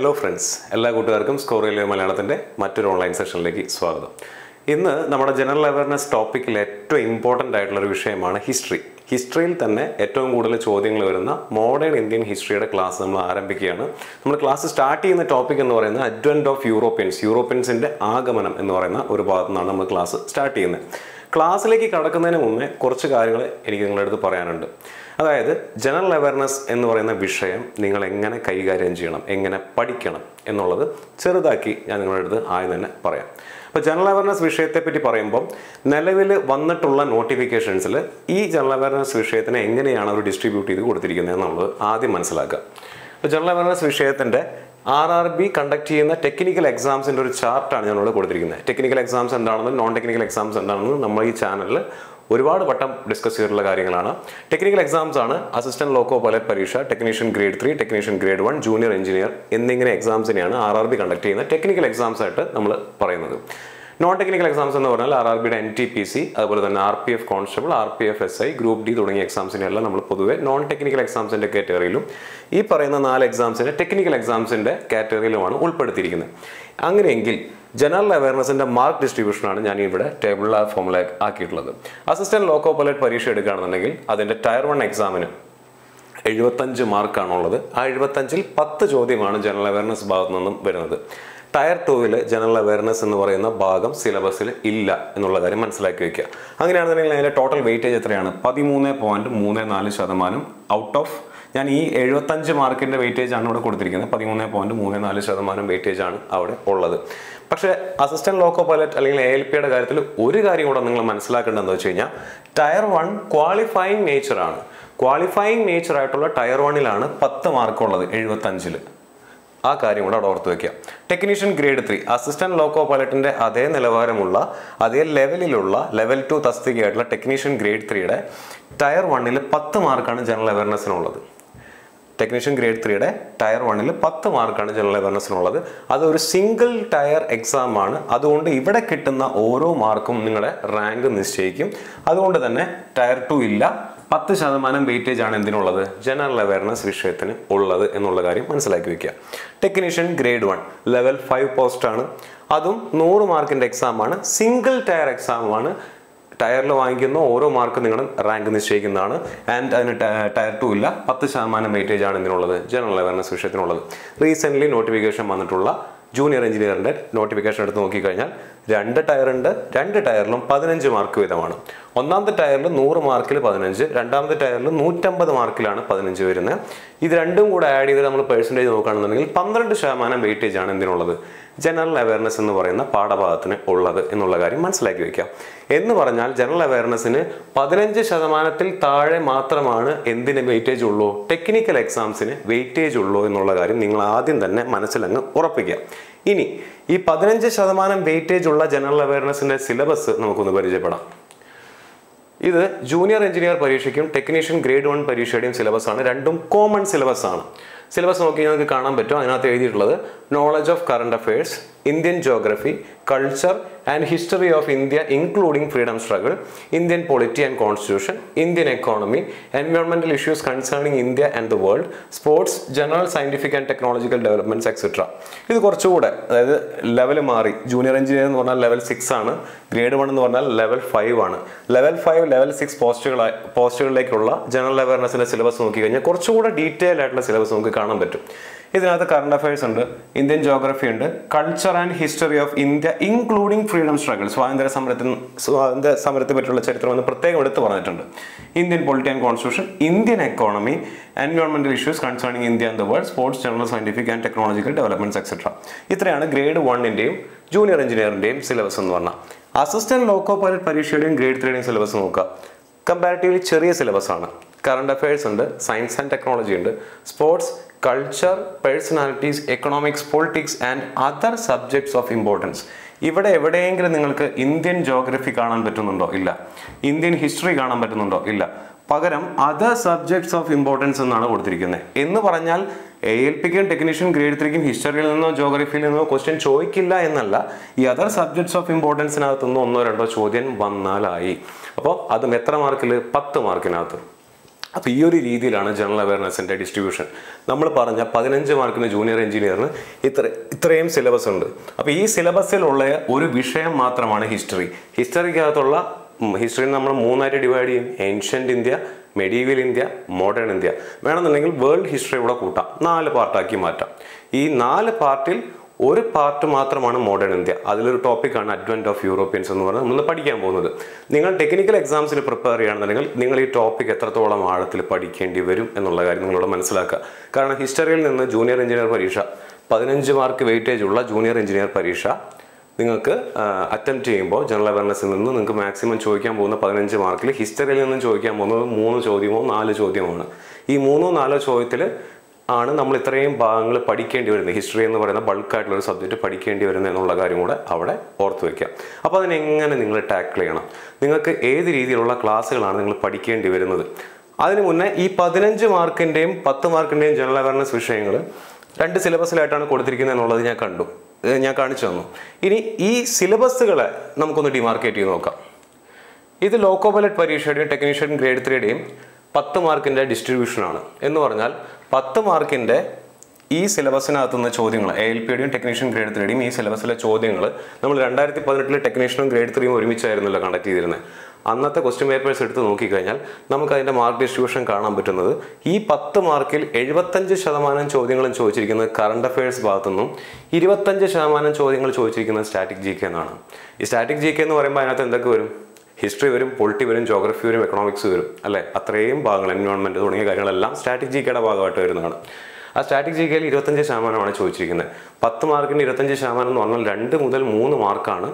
Hello friends, എല്ലാ കൂട്ടുകാർക്കും score railway മലയാളത്തിന്റെ മറ്റൊരു ഓൺലൈൻ സെഷനിലേക്ക് സ്വാഗതം. ഇന്ന് നമ്മുടെ ജനറൽ അവയർനെസ് ടോപ്പിക്കിൽ ഏറ്റവും ഇമ്പോർട്ടന്റ് ആയിട്ടുള്ള ഒരു വിഷയമാണ് ഹിസ്റ്ററി. ഹിസ്റ്ററിയിൽ തന്നെ ഏറ്റവും കൂടുതൽ ചോദ്യങ്ങൾ വരുന്ന മോഡേൺ ഇന്ത്യൻ ഹിസ്റ്ററിയുടെ ക്ലാസ് നമ്മൾ ആരംഭിക്കുകയാണ്. നമ്മൾ ക്ലാസ് സ്റ്റാർട്ട് ചെയ്യുന്ന ടോപ്പിക് എന്ന് പറയുന്നത് അഡ്വന്റ് ഓഫ് യൂറോപ്യൻസിന്റെ ആഗമനം എന്ന് പറയുന്ന ഒരു ഭാഗത്തു നിന്നാണ് നമ്മൾ ക്ലാസ് സ്റ്റാർട്ട് ചെയ്യുന്നത്. ക്ലാസ്സിലേക്ക് കടക്കുന്നതിന് മുന്നേ കുറച്ച് കാര്യങ്ങൾ എനിക്ക് നിങ്ങളുടെ അടുത്ത് പറയാനുണ്ട്. അതായത് ജനറൽ അവയർനെസ് എന്ന് പറയുന്ന വിഷയം നിങ്ങൾ എങ്ങനെ കൈകാര്യം ചെയ്യണം, എങ്ങനെ പഠിക്കണം എന്നുള്ളത് ചെറുതാക്കി ഞാൻ നിങ്ങളുടെ അടുത്ത് ആദ്യം തന്നെ പറയാം. അപ്പോൾ ജനറൽ അവയർനെസ് വിഷയത്തെപ്പറ്റി പറയുമ്പോൾ നിലവിൽ വന്നിട്ടുള്ള നോട്ടിഫിക്കേഷൻസിൽ ഈ ജനറൽ അവയർനെസ് വിഷയത്തിനെ എങ്ങനെയാണ് അവർ ഡിസ്ട്രിബ്യൂട്ട് ചെയ്ത് കൊടുത്തിരിക്കുന്നത് എന്നുള്ളത് ആദ്യം മനസ്സിലാക്കുക. അപ്പോൾ ജനറൽ അവയർനെസ് വിഷയത്തിൻ്റെ RRB കണ്ടക്ട് ചെയ്യുന്ന ടെക്നിക്കൽ എക്സാംസിൻ്റെ ഒരു ചാർട്ടാണ് ഞാനിവിടെ കൊടുത്തിരിക്കുന്നത്. ടെക്നിക്കൽ എക്സാംസ് എന്താണെന്നും നോൺ ടെക്നിക്കൽ എക്സാംസ് എന്താണെന്നും നമ്മൾ ഈ ചാനലിൽ ഒരുപാട് വട്ടം ഡിസ്കസ് ചെയ്തിട്ടുള്ള കാര്യങ്ങളാണ്. ടെക്നിക്കൽ എക്സാംസ് ആണ് അസിസ്റ്റന്റ് ലോക്കോ പൈലറ്റ് പരീക്ഷ, technician grade 3, technician grade 1, junior engineer എന്നിങ്ങനെ എക്സാംസിനെയാണ് RRB കണ്ടക്ട് ചെയ്യുന്ന ടെക്നിക്കൽ എക്സാംസ് ആയിട്ട് നമ്മൾ പറയുന്നത്. നോൺ ടെക്നിക്കൽ എക്സാംസ് എന്ന് പറഞ്ഞാൽ RRBയുടെ NTPC, അതുപോലെ തന്നെ RPF constable, RPF SI, group D തുടങ്ങിയ എക്സാംസിനെല്ലാം നമ്മൾ പൊതുവെ നോൺ ടെക്നിക്കൽ എക്സാംസിൻ്റെ കാറ്റഗറിയിലും ഈ പറയുന്ന 4 എക്സാംസിൻ്റെ ടെക്നിക്കൽ എക്സാംസിൻ്റെ കാറ്റഗറിയിലുമാണ് ഉൾപ്പെടുത്തിയിരിക്കുന്നത്. അങ്ങനെയെങ്കിൽ ജനറൽ അവയർനെസിൻ്റെ മാർക്ക് ഡിസ്ട്രിബ്യൂഷനാണ് ഞാൻ ഇവിടെ ടേബിൾ ഫോമുല ആക്കിയിട്ടുള്ളത്. അസിസ്റ്റന്റ് ലോക്കോ പൈലറ്റ് പരീക്ഷ എടുക്കുകയാണെന്നുണ്ടെങ്കിൽ അതിൻ്റെ ടയർ 1 എക്സാമിന് 75 മാർക്കാണുള്ളത്. ആ 75-ൽ 10 ചോദ്യമാണ് ജനറൽ അവയർനെസ് ഭാഗത്തു നിന്നും വരുന്നത്. ടയർ 2-ൽ ജനറൽ അവയർനെസ് എന്ന് പറയുന്ന ഭാഗം സിലബസിൽ ഇല്ല എന്നുള്ള കാര്യം മനസ്സിലാക്കി വയ്ക്കുക. അങ്ങനെയാണെന്നുണ്ടെങ്കിൽ അതിൻ്റെ ടോട്ടൽ വെയിറ്റേജ് എത്രയാണ്? 13.34% ഔട്ട് ഓഫ്, ഞാൻ ഈ 75 മാർക്കിൻ്റെ വെയിറ്റേജ് ആണ് ഇവിടെ കൊടുത്തിരിക്കുന്നത്. 13.34% വെയിറ്റേജ് ആണ് അവിടെ ഉള്ളത്. പക്ഷേ അസിസ്റ്റന്റ് ലോക്കോ പൈലറ്റ് അല്ലെങ്കിൽ ALPയുടെ കാര്യത്തിൽ ഒരു കാര്യം കൂടെ നിങ്ങൾ മനസ്സിലാക്കേണ്ടതെന്ന് വെച്ച് കഴിഞ്ഞാൽ ടയർ 1 ക്വാളിഫയിങ് നേച്ചറാണ്. ക്വാളിഫയിങ് നേച്ചർ ആയിട്ടുള്ള ടയർ 1-ലാണ് 10 മാർക്കുള്ളത് 75-ൽ. ആ കാര്യം കൂടെ അവിടെ ഓർത്ത് വയ്ക്കുക. ടെക്നീഷ്യൻ ഗ്രേഡ് 3 അസിസ്റ്റന്റ് ലോക്കോ പൈലറ്റിന്റെ അതേ നിലവാരമുള്ള അതേ ലെവലിലുള്ള ലെവൽ 2 തസ്തികയായിട്ടുള്ള ടെക്നീഷ്യൻ ഗ്രേഡ് 3-യുടെ ടയർ 1-ൽ 10 മാർക്കാണ് ജനറൽ അവയർനെസ്സിനുള്ളത്. ടെക്നീഷ്യൻ ഗ്രേഡ് 3-യുടെ ടയർ 1-ൽ 10 മാർക്കാണ് ജനറൽ അവയർനെസ്സിനുള്ളത്. അതൊരു സിംഗിൾ ടയർ എക്സാം ആണ്. അതുകൊണ്ട് ഇവിടെ കിട്ടുന്ന ഓരോ മാർക്കും നിങ്ങളുടെ റാങ്ക് നിശ്ചയിക്കും. അതുകൊണ്ട് തന്നെ ടയർ 2 ഇല്ല. 10% വെയിറ്റേജ് ആണ് എന്തിനുള്ളത്? ജനറൽ അവയർനെസ് വിഷയത്തിന് ഉള്ളത് എന്നുള്ള കാര്യം മനസ്സിലാക്കി വെക്കുക. ടെക്നീഷ്യൻ ഗ്രേഡ് 1 ലെവൽ 5 പോസ്റ്റാണ്. അതും 100 മാർക്കിൻ്റെ എക്സാമാണ്. Single tyre എക്സാമാണ്. ടയറിൽ വാങ്ങിക്കുന്ന ഓരോ മാർക്കും നിങ്ങൾ റാങ്ക് നിശ്ചയിക്കുന്നതാണ്. ആൻഡ് അതിന് ടയർ 2 ഇല്ല. 10% വെയിറ്റേജ് ആണ് എന്തിനുള്ളത്? ജനറൽ അവയർനെസ് വിഷയത്തിനുള്ളത്. റീസെൻ്റ്ലി നോട്ടിഫിക്കേഷൻ വന്നിട്ടുള്ള ജൂനിയർ എഞ്ചിനീയറിൻ്റെ നോട്ടിഫിക്കേഷൻ എടുത്ത് നോക്കിക്കഴിഞ്ഞാൽ 2 ടയർ ഉണ്ട്. 2 ടയറിലും 15 മാർക്ക് വീതമാണ്. ഒന്നാമത്തെ ടയറിൽ 100 മാർക്കിൽ 15, രണ്ടാമത്തെ ടയറിൽ 150 മാർക്കിലാണ് 15 വരുന്നത്. ഇത് രണ്ടും കൂടെ ആഡ് ചെയ്ത് നമ്മൾ പെർസെൻറ്റേജ് നോക്കുകയാണെന്നുണ്ടെങ്കിൽ 12% വെയിറ്റേജ് ആണ് എന്തിനുള്ളത്? ജനറൽ അവയർനെസ് എന്ന് പറയുന്ന പാഠഭാഗത്തിന് ഉള്ളത് എന്നുള്ള കാര്യം മനസ്സിലാക്കി വയ്ക്കാം. എന്ന് പറഞ്ഞാൽ ജനറൽ അവയർനെസ്സിന് 15%-ൽ താഴെ മാത്രമാണ് എന്തിന് വെയിറ്റേജ് ഉള്ളൂ? ടെക്നിക്കൽ എക്സാംസിന് വെയിറ്റേജ് ഉള്ളൂ എന്നുള്ള കാര്യം നിങ്ങൾ ആദ്യം തന്നെ മനസ്സിലങ്ങ് ഉറപ്പിക്കുക. ഇനി ഈ 15% വെയിറ്റേജ് ഉള്ള ജനറൽ അവയർനെസ്സിന്റെ സിലബസ് നമുക്കൊന്ന് പരിചയപ്പെടാം. ഇത് ജൂനിയർ എഞ്ചിനീയർ പരീക്ഷയ്ക്കും ടെക്നീഷ്യൻ ഗ്രേഡ് 1 പരീക്ഷയുടെയും സിലബസ് ആണ്. രണ്ടും കോമൺ സിലബസ് ആണ്. സിലബസ് നോക്കി നിങ്ങൾക്ക് കാണാൻ പറ്റും. അതിനകത്ത് എഴുതിയിട്ടുള്ളത് knowledge of current affairs, Indian geography, culture and history of India including freedom struggle, Indian polity and constitution, Indian economy, എൻവയോൺമെന്റൽ issues concerning India and the world, sports, general scientific and technological developments etcetera. ഇത് കുറച്ചുകൂടെ, അതായത് level മാറി. Junior engineer എന്ന് പറഞ്ഞാൽ level 6 ആണ്. Grade 1 എന്ന് പറഞ്ഞാൽ ലെവൽ 5 ആണ്. ലെവൽ 5, ലെവൽ 6 പോസ്റ്റുകളിലേക്കുള്ള ജനറൽ അവയർനെസ്സിന്റെ സിലബസ് നോക്കിക്കഴിഞ്ഞാൽ കുറച്ചുകൂടെ ഡീറ്റെയിൽ ആയിട്ടുള്ള സിലബസ് നമുക്ക് കാണാൻ പറ്റും. ഇതിനകത്ത് കറണ്ട് അഫയേഴ്സ് ഉണ്ട്, ഇന്ത്യൻ ജോഗ്രഫി ഉണ്ട്, culture and history of India including freedom struggle, സ്വാതന്ത്ര്യ സമരത്തെ പറ്റിയുള്ള ചരിത്രം എന്ന് പ്രത്യേകം എടുത്ത് പറഞ്ഞിട്ടുണ്ട്. Indian polity and constitution, Indian economy, എൻവയോൺമെന്റൽ issues concerning India and the world, sports, general scientific and technological developments etcetera. ഇത്രയാണ് ഗ്രേഡ് 1-ന്റെയും ജൂനിയർ എഞ്ചിനീയറിന്റെയും സിലബസ് എന്ന് പറഞ്ഞാൽ. അസിസ്റ്റന്റ് ലോക്കോ പൈലറ്റ് പരീക്ഷയുടെയും ഗ്രേഡ് 3-യുടെയും സിലബസ് നോക്കുക. കമ്പാരിറ്റീവ്ലി ചെറിയ സിലബസ് ആണ്. കറണ്ട് അഫയേഴ്സ് ഉണ്ട്, സയൻസ് ആൻഡ് ടെക്നോളജി ഉണ്ട്, sports, culture, personalities, economics, politics and other subjects of importance. ഇവിടെ എവിടെയെങ്കിലും നിങ്ങൾക്ക് ഇന്ത്യൻ ജോഗ്രഫി കാണാൻ പറ്റുന്നുണ്ടോ? ഇല്ല. ഇന്ത്യൻ ഹിസ്റ്ററി കാണാൻ പറ്റുന്നുണ്ടോ? ഇല്ല. പകരം അതർ സബ്ജക്ട്സ് ഓഫ് ഇമ്പോർട്ടൻസ് എന്നാണ് കൊടുത്തിരിക്കുന്നത്. എന്ന് പറഞ്ഞാൽ ALPക്കും ടെക്നീഷ്യൻ ഗ്രേഡ് 3-ക്കും ഹിസ്റ്ററിയിൽ നിന്നോ ജോഗ്രഫിയിൽ നിന്നോ ക്വസ്റ്റ്യൻ ചോദിക്കില്ല എന്നല്ല. ഈ അതർ സബ്ജക്ട്സ് ഓഫ് ഇമ്പോർട്ടൻസിനകത്തുനിന്ന് 1-2 ചോദ്യം വന്നാലായി. അപ്പോൾ അതും എത്ര മാർക്കിൽ? 10 മാർക്കിനകത്ത്. അപ്പോൾ ഈ ഒരു രീതിയിലാണ് ജനറൽ അവയർനെസ്സിൻ്റെ ഡിസ്ട്രിബ്യൂഷൻ. നമ്മൾ പറഞ്ഞ 15 മാർക്കിന് ജൂനിയർ എഞ്ചിനീയറിന് ഇത്രയും സിലബസ് ഉണ്ട്. അപ്പോൾ ഈ സിലബസിലുള്ള ഒരു വിഷയം മാത്രമാണ് ഹിസ്റ്ററി. ഹിസ്റ്ററിക്കകത്തുള്ള ഹിസ്റ്ററി നമ്മൾ 3ആയിട്ട് ഡിവൈഡ് ചെയ്യും. Ancient India, medieval India, modern India. വേണമെന്നുണ്ടെങ്കിൽ വേൾഡ് ഹിസ്റ്ററി കൂടെ കൂട്ടാം, 4 പാർട്ടാക്കി മാറ്റാം. ഈ 4 പാർട്ടിൽ ഒരു പാർട്ട് മാത്രമാണ് മോഡേൺ ഇന്ത്യ. അതിലൊരു ടോപ്പിക്കാണ് അഡ്വെന്റ് ഓഫ് യൂറോപ്യൻസ് എന്ന് പറഞ്ഞാൽ നമ്മൾ പഠിക്കാൻ പോകുന്നത്. നിങ്ങൾ ടെക്നിക്കൽ എക്സാംസിന് പ്രിപ്പയർ ചെയ്യുകയാണെന്നുണ്ടെങ്കിൽ നിങ്ങൾ ഈ ടോപ്പിക് എത്രത്തോളം ആഴത്തിൽ പഠിക്കേണ്ടി വരും എന്നുള്ള കാര്യം നിങ്ങളോട് മനസ്സിലാക്കുക. കാരണം ഹിസ്റ്ററിയിൽ നിന്ന് ജൂനിയർ എഞ്ചിനീയർ പരീക്ഷ 15 മാർക്ക് വെയിറ്റേജ് ഉള്ള ജൂനിയർ എഞ്ചിനീയർ പരീക്ഷ നിങ്ങൾക്ക് അറ്റംപ്റ്റ് ചെയ്യുമ്പോൾ ജനറൽ അവയർനെസ്സിൽ നിന്ന് നിങ്ങൾക്ക് മാക്സിമം ചോദിക്കാൻ പോകുന്ന 15 മാർക്കിൽ ഹിസ്റ്ററിയിൽ നിന്നും ചോദിക്കാൻ പോകുന്നത് 3 ചോദ്യമോ 4 ചോദ്യമാണ്. ഈ 3-4 ചോദ്യത്തിൽ ആണ് നമ്മൾ ഇത്രയും ഭാഗങ്ങൾ പഠിക്കേണ്ടി വരുന്നത്. ഹിസ്റ്ററി എന്ന് പറയുന്ന ബൾക്കായിട്ടുള്ള ഒരു സബ്ജക്റ്റ് പഠിക്കേണ്ടി വരുന്നത് എന്നുള്ള കാര്യം കൂടെ അവിടെ ഓർത്ത് വയ്ക്കുക. അപ്പോൾ അതിനെങ്ങനെ നിങ്ങൾ ടാക്കിൾ ചെയ്യണം, നിങ്ങൾക്ക് ഏത് രീതിയിലുള്ള ക്ലാസ്സുകളാണ് നിങ്ങൾ പഠിക്കേണ്ടി വരുന്നത്. അതിന് മുന്നേ ഈ 15 മാർക്കിൻ്റെയും 10 മാർക്കിൻ്റെയും ജനറൽ അവയർനെസ് വിഷയങ്ങൾ 2 സിലബസിലായിട്ടാണ് കൊടുത്തിരിക്കുന്നത് എന്നുള്ളത് ഞാൻ കാണിച്ചു തന്നു. ഇനി ഈ സിലബസുകളെ നമുക്കൊന്ന് ഡിമാർക്കേറ്റ് ചെയ്ത് നോക്കാം. ഇത് ലോക്കോ പൈലറ്റ് പരീക്ഷയുടെയും ടെക്നീഷ്യൻ ഗ്രേഡ് 3യുടെയും 10 മാർക്കിൻ്റെ ഡിസ്ട്രിബ്യൂഷനാണ്. എന്ന് പറഞ്ഞാൽ 10 മാർക്കിൻ്റെ ഈ സിലബസിനകത്തുനിന്ന് ചോദ്യങ്ങൾ, ALPയുടെയും ടെക്നീഷ്യൻ ഗ്രേഡ് 3യുടെയും ഈ സിലബസിലെ ചോദ്യങ്ങൾ നമ്മൾ 2018 ടെക്നീഷ്യനും ഗ്രേഡ് 3യും ഒരുമിച്ചായിരുന്നല്ലോ കണ്ടക്ട് ചെയ്തിരുന്നത്. അന്നത്തെ ക്വസ്റ്റ്യൻ പേപ്പേഴ്സ് എടുത്ത് നോക്കിക്കഴിഞ്ഞാൽ നമുക്ക് അതിൻ്റെ മാർക്ക് ഡിസ്ട്രിബ്യൂഷൻ കാണാൻ പറ്റുന്നത് ഈ 10 മാർക്കിൽ 75% ചോദ്യങ്ങളും ചോദിച്ചിരിക്കുന്നത് കറണ്ട് അഫയേഴ്സ് ഭാഗത്തുനിന്നും 25% ചോദ്യങ്ങൾ ചോദിച്ചിരിക്കുന്നത് സ്റ്റാറ്റിക് GK എന്നാണ്. ഈ സ്റ്റാറ്റിക് GK എന്ന് പറയുമ്പോൾ അതിനകത്ത് എന്തൊക്കെ വരും? ഹിസ്റ്ററി വരും, പൊളിറ്റി വരും, ജോഗ്രഫി വരും, എക്കണോമിക്സ് വരും, അല്ലേ? അത്രയും ഭാഗങ്ങൾ, എൻവയോൺമെൻറ്റ് തുടങ്ങിയ കാര്യങ്ങളെല്ലാം സ്റ്റാറ്റിക് GKയുടെ ഭാഗമായിട്ട് വരുന്നതാണ്. ആ സ്റ്റാറ്റിക് GKയിൽ 25% ചോദിച്ചിരിക്കുന്നത്. 10 മാർക്കിന് 25% എന്ന് പറഞ്ഞാൽ 2 മുതൽ 3 മാർക്കാണ്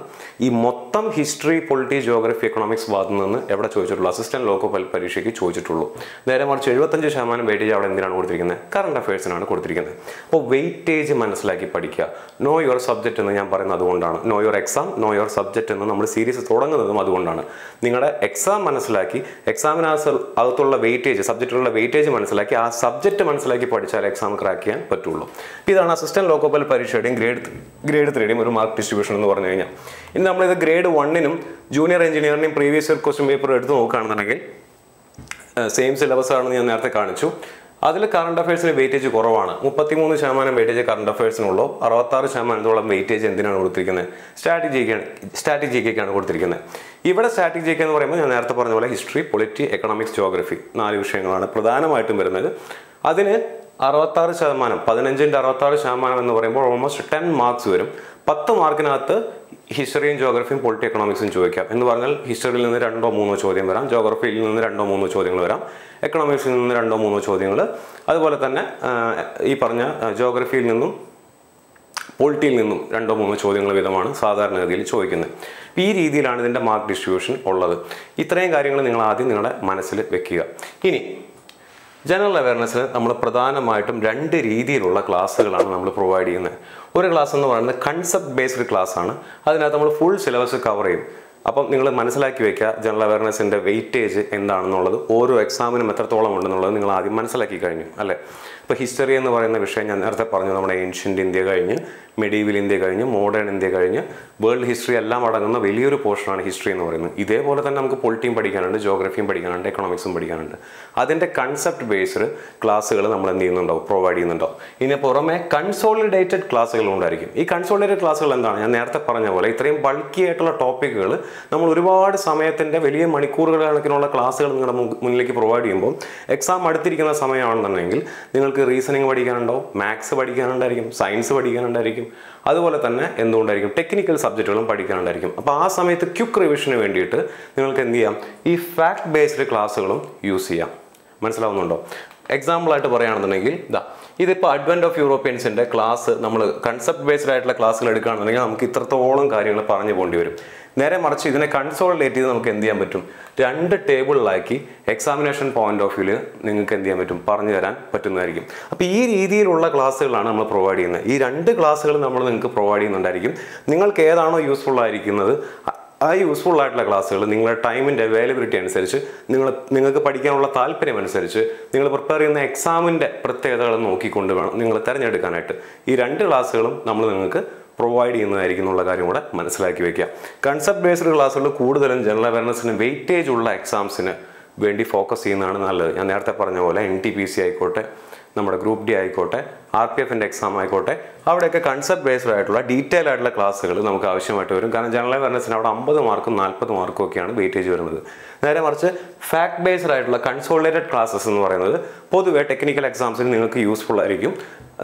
ഈ മൊത്തം ഹിസ്റ്ററി, പൊളിറ്റി, ജോഗ്രഫി, എക്കണോമിക്സ് ഭാഗത്തു നിന്ന് എവിടെ ചോദിച്ചിട്ടുള്ളൂ? അസിസ്റ്റന്റ് ലോക്കോ പൈലറ്റ് പരീക്ഷയ്ക്ക് ചോദിച്ചിട്ടുള്ളൂ. നേരെ മറിച്ച് 75% വെയിറ്റേജ് അവിടെ എന്തിനാണ് കൊടുത്തിരിക്കുന്നത്? കറണ്ട് അഫയേഴ്സിനാണ് കൊടുത്തിരിക്കുന്നത്. അപ്പോൾ വെയിറ്റേജ് മനസ്സിലാക്കി പഠിക്കുക. നോ യുവർ സബ്ജക്റ്റ് എന്ന് ഞാൻ പറയുന്നത് അതുകൊണ്ടാണ്. No your exam, no your subject എന്ന് നമ്മൾ സീരീസ് തുടങ്ങുന്നതും അതുകൊണ്ടാണ്. നിങ്ങളുടെ എക്സാം മനസ്സിലാക്കി, എക്സാമിനകത്തുള്ള വെയിറ്റേജ്, സബ്ജക്റ്റിലുള്ള വെയിറ്റേജ് മനസ്സിലാക്കി, ആ സബ്ജക്റ്റ് മനസ്സിലാക്കി പഠിച്ചാൽ എക്സാം ക്രാക്ക് ചെയ്യാൻ പറ്റുള്ളൂ. ഇതാണ് അസിസ്റ്റന്റ് ലോക്കോ പൈലറ്റ് പരീക്ഷയുടെയും ഗ്രേഡ് 3യുടെയും ഒരു മാർക്ക് ഡിസ്ട്രിബ്യൂഷൻ എന്ന് പറഞ്ഞു കഴിഞ്ഞാൽ. ഇനി നമ്മളിത് ഗ്രേഡ് 1നും ജൂനിയർ എഞ്ചിനീയറിനെയും പ്രീവിയസ് ഇയർ ക്വസ്റ്റ്യൻ പേപ്പർ എടുത്ത് നോക്കുകയാണെന്നുണ്ടെങ്കിൽ സെയിം സിലബസ് ആണെന്ന് ഞാൻ നേരത്തെ കാണിച്ചു. അതിൽ കറണ്ട് അഫയേഴ്സിന് വെയിറ്റേജ് കുറവാണ്. 33% വെയിറ്റേജ് കറണ്ട് അഫയേഴ്സിനുള്ളൂ. 66% വെയിറ്റേജ് എന്തിനാണ് കൊടുത്തിരിക്കുന്നത്? സ്റ്റാറ്റിക് GKക്കാണ് കൊടുത്തിരിക്കുന്നത്. ഇവിടെ സ്റ്റാറ്റിക് GK എന്ന് പറയുമ്പോൾ ഞാൻ നേരത്തെ പറഞ്ഞ പോലെ ഹിസ്റ്ററി, പൊളിറ്റി, എക്കണോമിക്സ്, ജോഗ്രഫി 4 വിഷയങ്ങളാണ് പ്രധാനമായിട്ടും വരുന്നത്. അതിന് 66%, 15ന്റെ 66% എന്ന് പറയുമ്പോൾ ഓൾമോസ്റ്റ് 10 മാർക്സ് വരും. 10 മാർക്കിനകത്ത് ഹിസ്റ്ററിയും ജോഗ്രഫിയും പൊളിറ്റി, എക്കണോമിക്സും ചോദിക്കാം. എന്ന് പറഞ്ഞാൽ ഹിസ്റ്ററിയിൽ നിന്ന് 2-3 ചോദ്യം വരാം, ജോഗ്രഫിയിൽ നിന്ന് 2-3 ചോദ്യങ്ങൾ വരാം, എക്കണോമിക്സിൽ നിന്ന് 2-3 ചോദ്യങ്ങൾ, അതുപോലെ തന്നെ ഈ പറഞ്ഞ ജോഗ്രഫിയിൽ നിന്നും പൊളിറ്റിയിൽ നിന്നും 2-3 ചോദ്യങ്ങൾ വീതമാണ് സാധാരണഗതിയിൽ ചോദിക്കുന്നത്. ഈ രീതിയിലാണ് ഇതിൻ്റെ മാർക്ക് ഡിസ്ട്രിബ്യൂഷൻ ഉള്ളത്. ഇത്രയും കാര്യങ്ങൾ നിങ്ങൾ ആദ്യം നിങ്ങളുടെ മനസ്സിൽ വെക്കുക. ഇനി ജനറൽ അവയർനെസ്സിൽ നമ്മൾ പ്രധാനമായിട്ടും 2 രീതിയിലുള്ള ക്ലാസ്സുകളാണ് നമ്മൾ പ്രൊവൈഡ് ചെയ്യുന്നത്. ഒരു ക്ലാസ് എന്ന് പറയുന്നത് കൺസെപ്റ്റ് ബേസ്ഡ് ക്ലാസ് ആണ്. അതിനകത്ത് നമ്മൾ ഫുൾ സിലബസ് കവർ ചെയ്യും. അപ്പം നിങ്ങൾ മനസ്സിലാക്കി വെക്കുക ജനറൽ അവയർനെസ്സിൻ്റെ വെയിറ്റേജ് എന്താണെന്നുള്ളത്, ഓരോ എക്സാമിനും എത്രത്തോളം ഉണ്ടെന്നുള്ളത് നിങ്ങൾ ആദ്യം മനസ്സിലാക്കി കഴിഞ്ഞു, അല്ലേ? ഇപ്പോൾ ഹിസ്റ്ററി എന്ന് പറയുന്ന വിഷയം ഞാൻ നേരത്തെ പറഞ്ഞു, നമ്മുടെ ഏൻഷ്യൻ്റ് ഇന്ത്യ കഴിഞ്ഞ്, മെഡീവൽ ഇന്ത്യ കഴിഞ്ഞ്, മോഡേൺ ഇന്ത്യ കഴിഞ്ഞ് വേൾഡ് ഹിസ്റ്ററി എല്ലാം അടങ്ങുന്ന വലിയൊരു പോർഷനാണ് ഹിസ്റ്ററി എന്ന് പറയുന്നത്. ഇതേപോലെ തന്നെ നമുക്ക് പൊളിറ്റിയും പഠിക്കാനുണ്ട്, ജോഗ്രഫിയും പഠിക്കാനുണ്ട്, എക്കണോമിക്സും പഠിക്കാനുണ്ട്. അതിൻ്റെ കൺസെപ്റ്റ് ബേസ്ഡ് ക്ലാസ്സുകൾ നമ്മൾ എന്ത് ചെയ്യുന്നുണ്ടാവും? പ്രൊവൈഡ് ചെയ്യുന്നുണ്ടാവും. ഇതിന് പുറമെ കൺസോളിഡേറ്റഡ് ക്ലാസ്സുകൾ ഉണ്ടായിരിക്കും. ഈ കൺസോളിഡേറ്റഡ് ക്ലാസ്സുകൾ എന്താണ്? ഞാൻ നേരത്തെ പറഞ്ഞ പോലെ ഇത്രയും ബൾക്കി ആയിട്ടുള്ള ടോപ്പിക്കുകൾ നമ്മൾ ഒരുപാട് സമയത്തിൻ്റെ വലിയ മണിക്കൂറുകൾ കണക്കിനുള്ള ക്ലാസ്സുകൾ നിങ്ങളുടെ മുന്നിലേക്ക് പ്രൊവൈഡ് ചെയ്യുമ്പോൾ എക്സാം അടുത്തിരിക്കുന്ന സമയമാണെന്നുണ്ടെങ്കിൽ നിങ്ങൾക്ക് റീസണിങ് പഠിക്കാനുണ്ടാവും, മാത്സ് പഠിക്കാനുണ്ടായിരിക്കും, സയൻസ് പഠിക്കാനുണ്ടായിരിക്കും, അതുപോലെ തന്നെ എന്തുകൊണ്ടായിരിക്കും ടെക്നിക്കൽ സബ്ജക്റ്റുകളും പഠിക്കാനുണ്ടായിരിക്കും. അപ്പോൾ ആ സമയത്ത് ക്വിക്ക് റിവിഷന് വേണ്ടിയിട്ട് നിങ്ങൾക്ക് എന്ത് ചെയ്യാം? ഈ ഫാക്ട് ബേസ്ഡ് ക്ലാസ്സുകളും യൂസ് ചെയ്യാം. മനസ്സിലാവുന്നുണ്ടോ? എക്സാമ്പിളായിട്ട് പറയുകയാണെന്നുണ്ടെങ്കിൽ ഇതിപ്പോൾ അഡ്വെന്റ് ഓഫ് യൂറോപ്യൻസിൻ്റെ ക്ലാസ് നമ്മൾ കൺസെപ്റ്റ് ബേസ്ഡ് ആയിട്ടുള്ള ക്ലാസ്സുകൾ എടുക്കുകയാണെന്നുണ്ടെങ്കിൽ നമുക്ക് ഇത്രത്തോളം കാര്യങ്ങൾ പറഞ്ഞു പോകേണ്ടി വരും. നേരെ മറിച്ച് ഇതിനെ കൺസോളിഡേറ്റ് ചെയ്ത് നമുക്ക് എന്ത് ചെയ്യാൻ പറ്റും? 2 ടേബിളിലാക്കി എക്സാമിനേഷൻ പോയിന്റ് ഓഫ് വ്യൂവിൽ നിങ്ങൾക്ക് എന്ത് ചെയ്യാൻ പറ്റും? പറഞ്ഞു തരാൻ പറ്റുന്നതായിരിക്കും. അപ്പോൾ ഈ രീതിയിലുള്ള ക്ലാസ്സുകളാണ് നമ്മൾ പ്രൊവൈഡ് ചെയ്യുന്നത്. ഈ 2 ക്ലാസ്സുകൾ നമ്മൾ നിങ്ങൾക്ക് പ്രൊവൈഡ് ചെയ്യുന്നുണ്ടായിരിക്കും. നിങ്ങൾക്ക് ഏതാണോ യൂസ്ഫുൾ ആയിരിക്കുന്നത് ആ യൂസ്ഫുൾ ആയിട്ടുള്ള ക്ലാസ്സുകൾ നിങ്ങളുടെ ടൈമിൻ്റെ അവൈലബിലിറ്റി അനുസരിച്ച്, നിങ്ങൾക്ക് പഠിക്കാനുള്ള താല്പര്യം അനുസരിച്ച്, നിങ്ങൾ പ്രിപ്പയർ ചെയ്യുന്ന എക്സാമിൻ്റെ പ്രത്യേകതകൾ നോക്കിക്കൊണ്ട് വേണം നിങ്ങൾ തിരഞ്ഞെടുക്കാനായിട്ട്. ഈ 2 ക്ലാസ്സുകളും നമ്മൾ നിങ്ങൾക്ക് പ്രൊവൈഡ് ചെയ്യുന്നതായിരിക്കും എന്നുള്ള കാര്യം കൂടെ മനസ്സിലാക്കി വെക്കുക. കൺസെപ്റ്റ് ബേസ്ഡ് ക്ലാസ്സുകൾ കൂടുതലും ജനറൽ അവയർനെസ്സിന് വെയിറ്റേജ് ഉള്ള എക്സാംസിന് വേണ്ടി ഫോക്കസ് ചെയ്യുന്നതാണ് നല്ലത്. ഞാൻ നേരത്തെ പറഞ്ഞ പോലെ NTPC ആയിക്കോട്ടെ, നമ്മുടെ ഗ്രൂപ്പ് ഡി ആയിക്കോട്ടെ, RPFൻ്റെ എക്സാം ആയിക്കോട്ടെ, അവിടെയൊക്കെ കൺസെപ്റ്റ് ബേസ്ഡ് ആയിട്ടുള്ള ഡീറ്റെയിൽ ആയിട്ടുള്ള ക്ലാസ്സുകൾ നമുക്ക് ആവശ്യമായിട്ട് വരും. കാരണം ജനറൽ അവയർനെസ്സിന് അവിടെ 50 മാർക്കും 40 മാർക്കും ഒക്കെയാണ് വെയിറ്റേജ് വരുന്നത്. നേരെ മറിച്ച് ഫാക്ട് ബേസ്ഡ് ആയിട്ടുള്ള കൺസോളിഡേറ്റഡ് ക്ലാസ്സസ് എന്ന് പറയുന്നത് പൊതുവെ ടെക്നിക്കൽ എക്സാംസിന് നിങ്ങൾക്ക് യൂസ്ഫുൾ ആയിരിക്കും.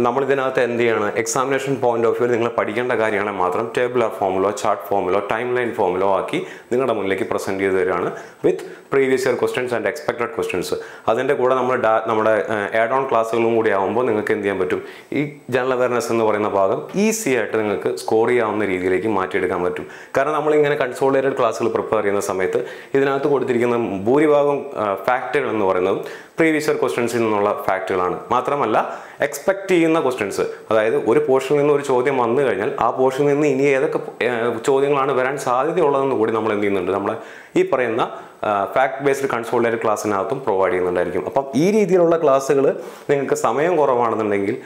നമ്മളിതിനകത്ത് എന്ത് ചെയ്യണം, എക്സാമിനേഷൻ പോയിന്റ് ഓഫ് വ്യൂ നിങ്ങൾ പഠിക്കേണ്ട കാര്യങ്ങളെ മാത്രം ടേബിളർ ഫോമിലോ ചാർട്ട് ഫോമിലോ ടൈം ലൈൻ ഫോമിലോ ആക്കി നിങ്ങളുടെ മുന്നിലേക്ക് പ്രസൻറ്റ് ചെയ്ത് തരികയാണ് വിത്ത് previous year questions and expected questions. അതിൻ്റെ കൂടെ നമ്മുടെ ആഡ് ഓൺ ക്ലാസ്സുകളും കൂടി ആകുമ്പോൾ നിങ്ങൾക്ക് എന്ത് ചെയ്യാൻ പറ്റും, ഈ ജനറൽ അവയർനെസ് എന്ന് പറയുന്ന ഭാഗം ഈസി ആയിട്ട് നിങ്ങൾക്ക് സ്കോർ ചെയ്യാവുന്ന രീതിയിലേക്ക് മാറ്റിയെടുക്കാൻ പറ്റും. കാരണം നമ്മളിങ്ങനെ കൺസോളിഡേറ്റഡ് ക്ലാസ്സുകൾ പ്രിപ്പയർ ചെയ്യുന്ന സമയത്ത് ഇതിനകത്ത് കൊടുത്തിരിക്കുന്ന ഭൂരിഭാഗം ഫാക്റ്റുകൾ എന്ന് പറയുന്നത് പ്രീവിയസ് ഇയർ ക്വസ്റ്റ്യൻസിൽ നിന്നുള്ള ഫാക്റ്റുകളാണ്. മാത്രമല്ല എക്സ്പെക്ട് ചെയ്യുന്ന ക്വസ്റ്റ്യൻസ്, അതായത് ഒരു പോർഷനിൽ നിന്ന് ഒരു ചോദ്യം വന്നു കഴിഞ്ഞാൽ ആ പോർഷനിൽ നിന്ന് ഇനി ഏതൊക്കെ ചോദ്യങ്ങളാണ് വരാൻ സാധ്യതയുള്ളതെന്ന് കൂടി നമ്മൾ എന്ത് ചെയ്യുന്നുണ്ട്, നമ്മളെ ഈ പറയുന്ന ഫാക്ട് ബേസ്ഡ് കൺസോളിഡേറ്റഡ് ക്ലാസ്സിനകത്തും പ്രൊവൈഡ് ചെയ്യുന്നുണ്ടായിരിക്കും. അപ്പം ഈ രീതിയിലുള്ള ക്ലാസ്സുകൾ നിങ്ങൾക്ക് സമയം കുറവാണെന്നുണ്ടെങ്കിൽ,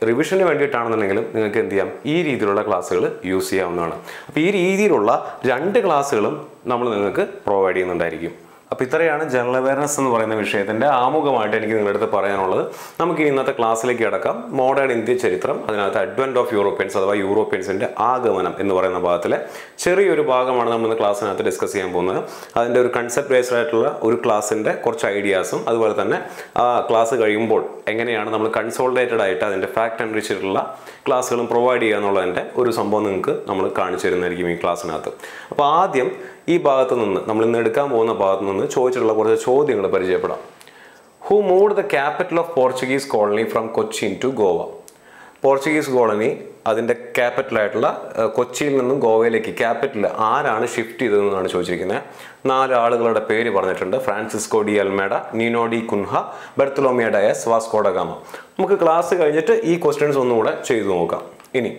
റിവിഷന് വേണ്ടിയിട്ടാണെന്നുണ്ടെങ്കിലും നിങ്ങൾക്ക് എന്ത് ചെയ്യാം, ഈ രീതിയിലുള്ള ക്ലാസ്സുകൾ യൂസ് ചെയ്യാവുന്നതാണ്. അപ്പോൾ ഈ രീതിയിലുള്ള 2 ക്ലാസ്സുകളും നമ്മൾ നിങ്ങൾക്ക് പ്രൊവൈഡ് ചെയ്യുന്നുണ്ടായിരിക്കും. അപ്പോൾ ഇത്രയാണ് ജനറൽ അവയർനെസ് എന്ന് പറയുന്ന വിഷയത്തിൻ്റെ ആമുഖമായിട്ട് എനിക്ക് നിങ്ങളുടെ അടുത്ത് പറയാനുള്ളത്. നമുക്ക് ഇന്നത്തെ ക്ലാസ്സിലേക്ക് കിടക്കാം. മോഡേൺ ഇന്ത്യ ചരിത്രം, അതിനകത്ത് അഡ്വന്റ് ഓഫ് യൂറോപ്യൻസ് അഥവാ യൂറോപ്യൻസിൻ്റെ ആഗമനം എന്ന് പറയുന്ന ഭാഗത്തിലെ ചെറിയൊരു ഭാഗമാണ് നമ്മൾ ഇന്ന് ക്ലാസ്സിനകത്ത് ഡിസ്കസ് ചെയ്യാൻ പോകുന്നത്. അതിൻ്റെ ഒരു കൺസെപ്റ്റ് ബേസ്ഡ് ആയിട്ടുള്ള ഒരു ക്ലാസ്സിൻ്റെ കുറച്ച് ഐഡിയാസും അതുപോലെ തന്നെ ആ ക്ലാസ് കഴിയുമ്പോൾ എങ്ങനെയാണ് നമ്മൾ കൺസോളിഡേറ്റഡ് ആയിട്ട് അതിൻ്റെ ഫാക്ട് എൻറിച്ചിട്ടുള്ള ക്ലാസ്സുകളും പ്രൊവൈഡ് ചെയ്യുക എന്നുള്ളതിൻ്റെ ഒരു സംഭവം നിങ്ങൾക്ക് നമ്മൾ കാണിച്ചു തരുന്നതായിരിക്കും ഈ ക്ലാസ്സിനകത്ത്. അപ്പോൾ ആദ്യം ഈ ഭാഗത്ത് നിന്ന് നമ്മൾ ഇന്ന് എടുക്കാൻ പോകുന്ന ഭാഗത്ത് നിന്ന് ചോദിച്ചിട്ടുള്ള കുറച്ച് ചോദ്യങ്ങൾ പരിചയപ്പെടാം. Who moved the capital of Portuguese colony from Cochin to Goa? Portuguese colony അതിൻ്റെ ക്യാപിറ്റലായിട്ടുള്ള കൊച്ചിയിൽ നിന്നും ഗോവയിലേക്ക് ക്യാപിറ്റൽ ആരാണ് ഷിഫ്റ്റ് ചെയ്തതെന്നാണ് ചോദിച്ചിരിക്കുന്നത്. 4 ആളുകളുടെ പേര് പറഞ്ഞിട്ടുണ്ട്. Francisco de Almeida, Nino de Cunha, Bartolomeu Dias, Vasco da Gama. നമുക്ക് ക്ലാസ് കഴിഞ്ഞിട്ട് ഈ ക്വസ്റ്റ്യൻസ് ഒന്നുകൂടെ ചെയ്തു നോക്കാം. ഇനി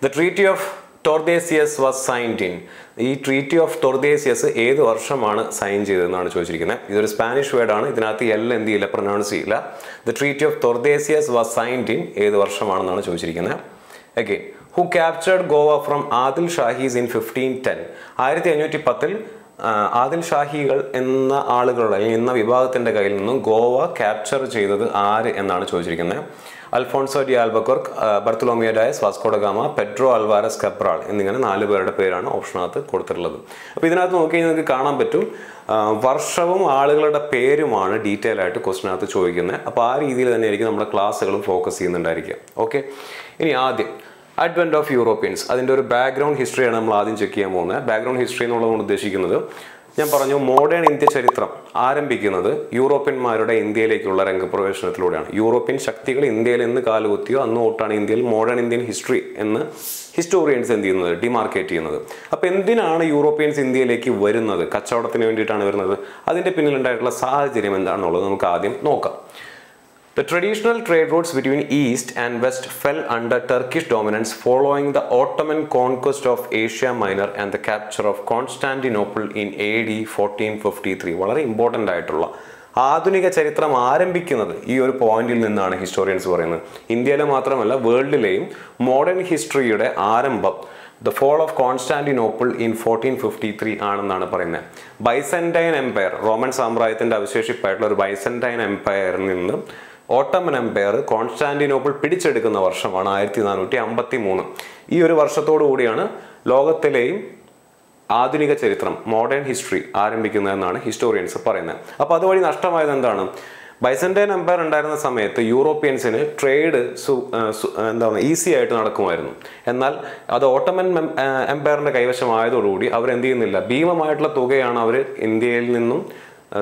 the treaty of Tordesillas was signed in. ഈ ട്രീറ്റി ഓഫ് ടോർദേസിയസ് ഏത് വർഷമാണ് സൈൻ ചെയ്തതെന്നാണ് ചോദിച്ചിരിക്കുന്നത്. ഇതൊരു സ്പാനിഷ് വേർഡാണ്. ഇതിനകത്ത് എന്ത് ചെയ്യില്ല, പ്രൊനൗൺസ് ചെയ്യില്ല. The treaty of Tordesillas was signed in ഏത് വർഷമാണെന്നാണ് ചോദിച്ചിരിക്കുന്നത്. Again, who captured Goa from Adil Shahis in 1510? 1510 Adil ഷാഹികൾ എന്ന ആളുകളുടെ അല്ലെങ്കിൽ എന്ന വിഭാഗത്തിൻ്റെ കയ്യിൽ നിന്നും ഗോവ ക്യാപ്ചർ ചെയ്തത് ആര് എന്നാണ് ചോദിച്ചിരിക്കുന്നത്. Afonso de Albuquerque, Bartolomeu Dias, Vasco da Gama, Pedro Alvares Cabral എന്നിങ്ങനെ 4 പേരുടെ പേരാണ് ഓപ്ഷനകത്ത് കൊടുത്തിട്ടുള്ളത്. അപ്പോൾ ഇതിനകത്ത് നോക്കി നിങ്ങൾക്ക് കാണാൻ പറ്റും വർഷവും ആളുകളുടെ പേരുമാണ് ഡീറ്റെയിൽ ആയിട്ട് ക്വസ്റ്റിനകത്ത് ചോദിക്കുന്നത്. അപ്പോൾ ആ രീതിയിൽ തന്നെയായിരിക്കും നമ്മുടെ ക്ലാസ്സുകളും ഫോക്കസ് ചെയ്യുന്നുണ്ടായിരിക്കുക. ഓക്കെ, ഇനി ആദ്യം അഡ്വന്റ് ഓഫ് യൂറോപ്യൻസ്, അതിൻ്റെ ഒരു ബാക്ക്ഗ്രൗണ്ട് ഹിസ്റ്ററിയാണ് നമ്മൾ ആദ്യം ചെക്ക് ചെയ്യാൻ പോകുന്നത്. ബാക്ക്ഗ്രൗണ്ട് ഹിസ്റ്ററി എന്നുള്ളതുകൊണ്ട് ഉദ്ദേശിക്കുന്നത്, ഞാൻ പറഞ്ഞു മോഡേൺ ഇന്ത്യ ചരിത്രം ആരംഭിക്കുന്നത് യൂറോപ്യന്മാരുടെ ഇന്ത്യയിലേക്കുള്ള രംഗപ്രവേശനത്തിലൂടെയാണ്. യൂറോപ്യൻ ശക്തികൾ ഇന്ത്യയിൽ എന്ന് കാലുകുത്തിയോ അന്ന് തൊട്ടാണ് ഇന്ത്യയിൽ മോഡേൺ ഇന്ത്യൻ ഹിസ്റ്ററി എന്ന് ഹിസ്റ്റോറിയൻസ് എന്ത് ചെയ്യുന്നത്, ഡിമാർക്കേറ്റ് ചെയ്യുന്നത്. അപ്പോൾ എന്തിനാണ് യൂറോപ്യൻസ് ഇന്ത്യയിലേക്ക് വരുന്നത്? കച്ചവടത്തിന് വേണ്ടിയിട്ടാണ് വരുന്നത്. അതിൻ്റെ പിന്നിലുണ്ടായിട്ടുള്ള സാഹചര്യം എന്താണെന്നുള്ളത് നമുക്ക് ആദ്യം നോക്കാം. The traditional trade routes between East and West fell under Turkish dominance following the Ottoman conquest of Asia Minor and the capture of Constantinople in AD 1453. വളരെ ഇമ്പോർട്ടൻ്റ് ആയിട്ടുള്ള ആധുനിക ചരിത്രം ആരംഭിക്കുന്നത് ഈ ഒരു പോയിന്റിൽ നിന്നാണ് ഹിസ്റ്റോറിയൻസ് പറയുന്നത്. ഇന്ത്യയിലെ മാത്രമല്ല വേൾഡിലെയും മോഡേൺ ഹിസ്റ്ററിയുടെ ആരംഭം the fall of Constantinople in 1453 ആണെന്നാണ് പറയുന്നത്. ബൈസന്റൈൻ എംപയർ, റോമൻ സാമ്രാജ്യത്തിൻ്റെ അവശേഷിപ്പായിട്ടുള്ള ഒരു ബൈസന്റൈൻ എംപയറിൽ നിന്ന് ഓട്ടോമൻ എംപയർ കോൺസ്റ്റാന്റിനോപ്പിൾ പിടിച്ചെടുക്കുന്ന വർഷമാണ് 1453. ഈ ഒരു വർഷത്തോടു കൂടിയാണ് ലോകത്തിലെയും ആധുനിക ചരിത്രം, മോഡേൺ ഹിസ്റ്ററി ആരംഭിക്കുന്നതെന്നാണ് ഹിസ്റ്റോറിയൻസ് പറയുന്നത്. അപ്പോൾ അതുവഴി നഷ്ടമായത് എന്താണ്? ബൈസന്റൈൻ എംപയർ ഉണ്ടായിരുന്ന സമയത്ത് യൂറോപ്യൻസിന് ട്രേഡ് ഈസി ആയിട്ട് നടക്കുമായിരുന്നു. എന്നാൽ അത് ഓട്ടോമൻ എംപയറിന്റെ കൈവശമായതോടുകൂടി അവരെന്ത് ചെയ്യുന്നില്ല, ഭീമമായിട്ടുള്ള തുകയാണ് അവർ ഇന്ത്യയിൽ നിന്നും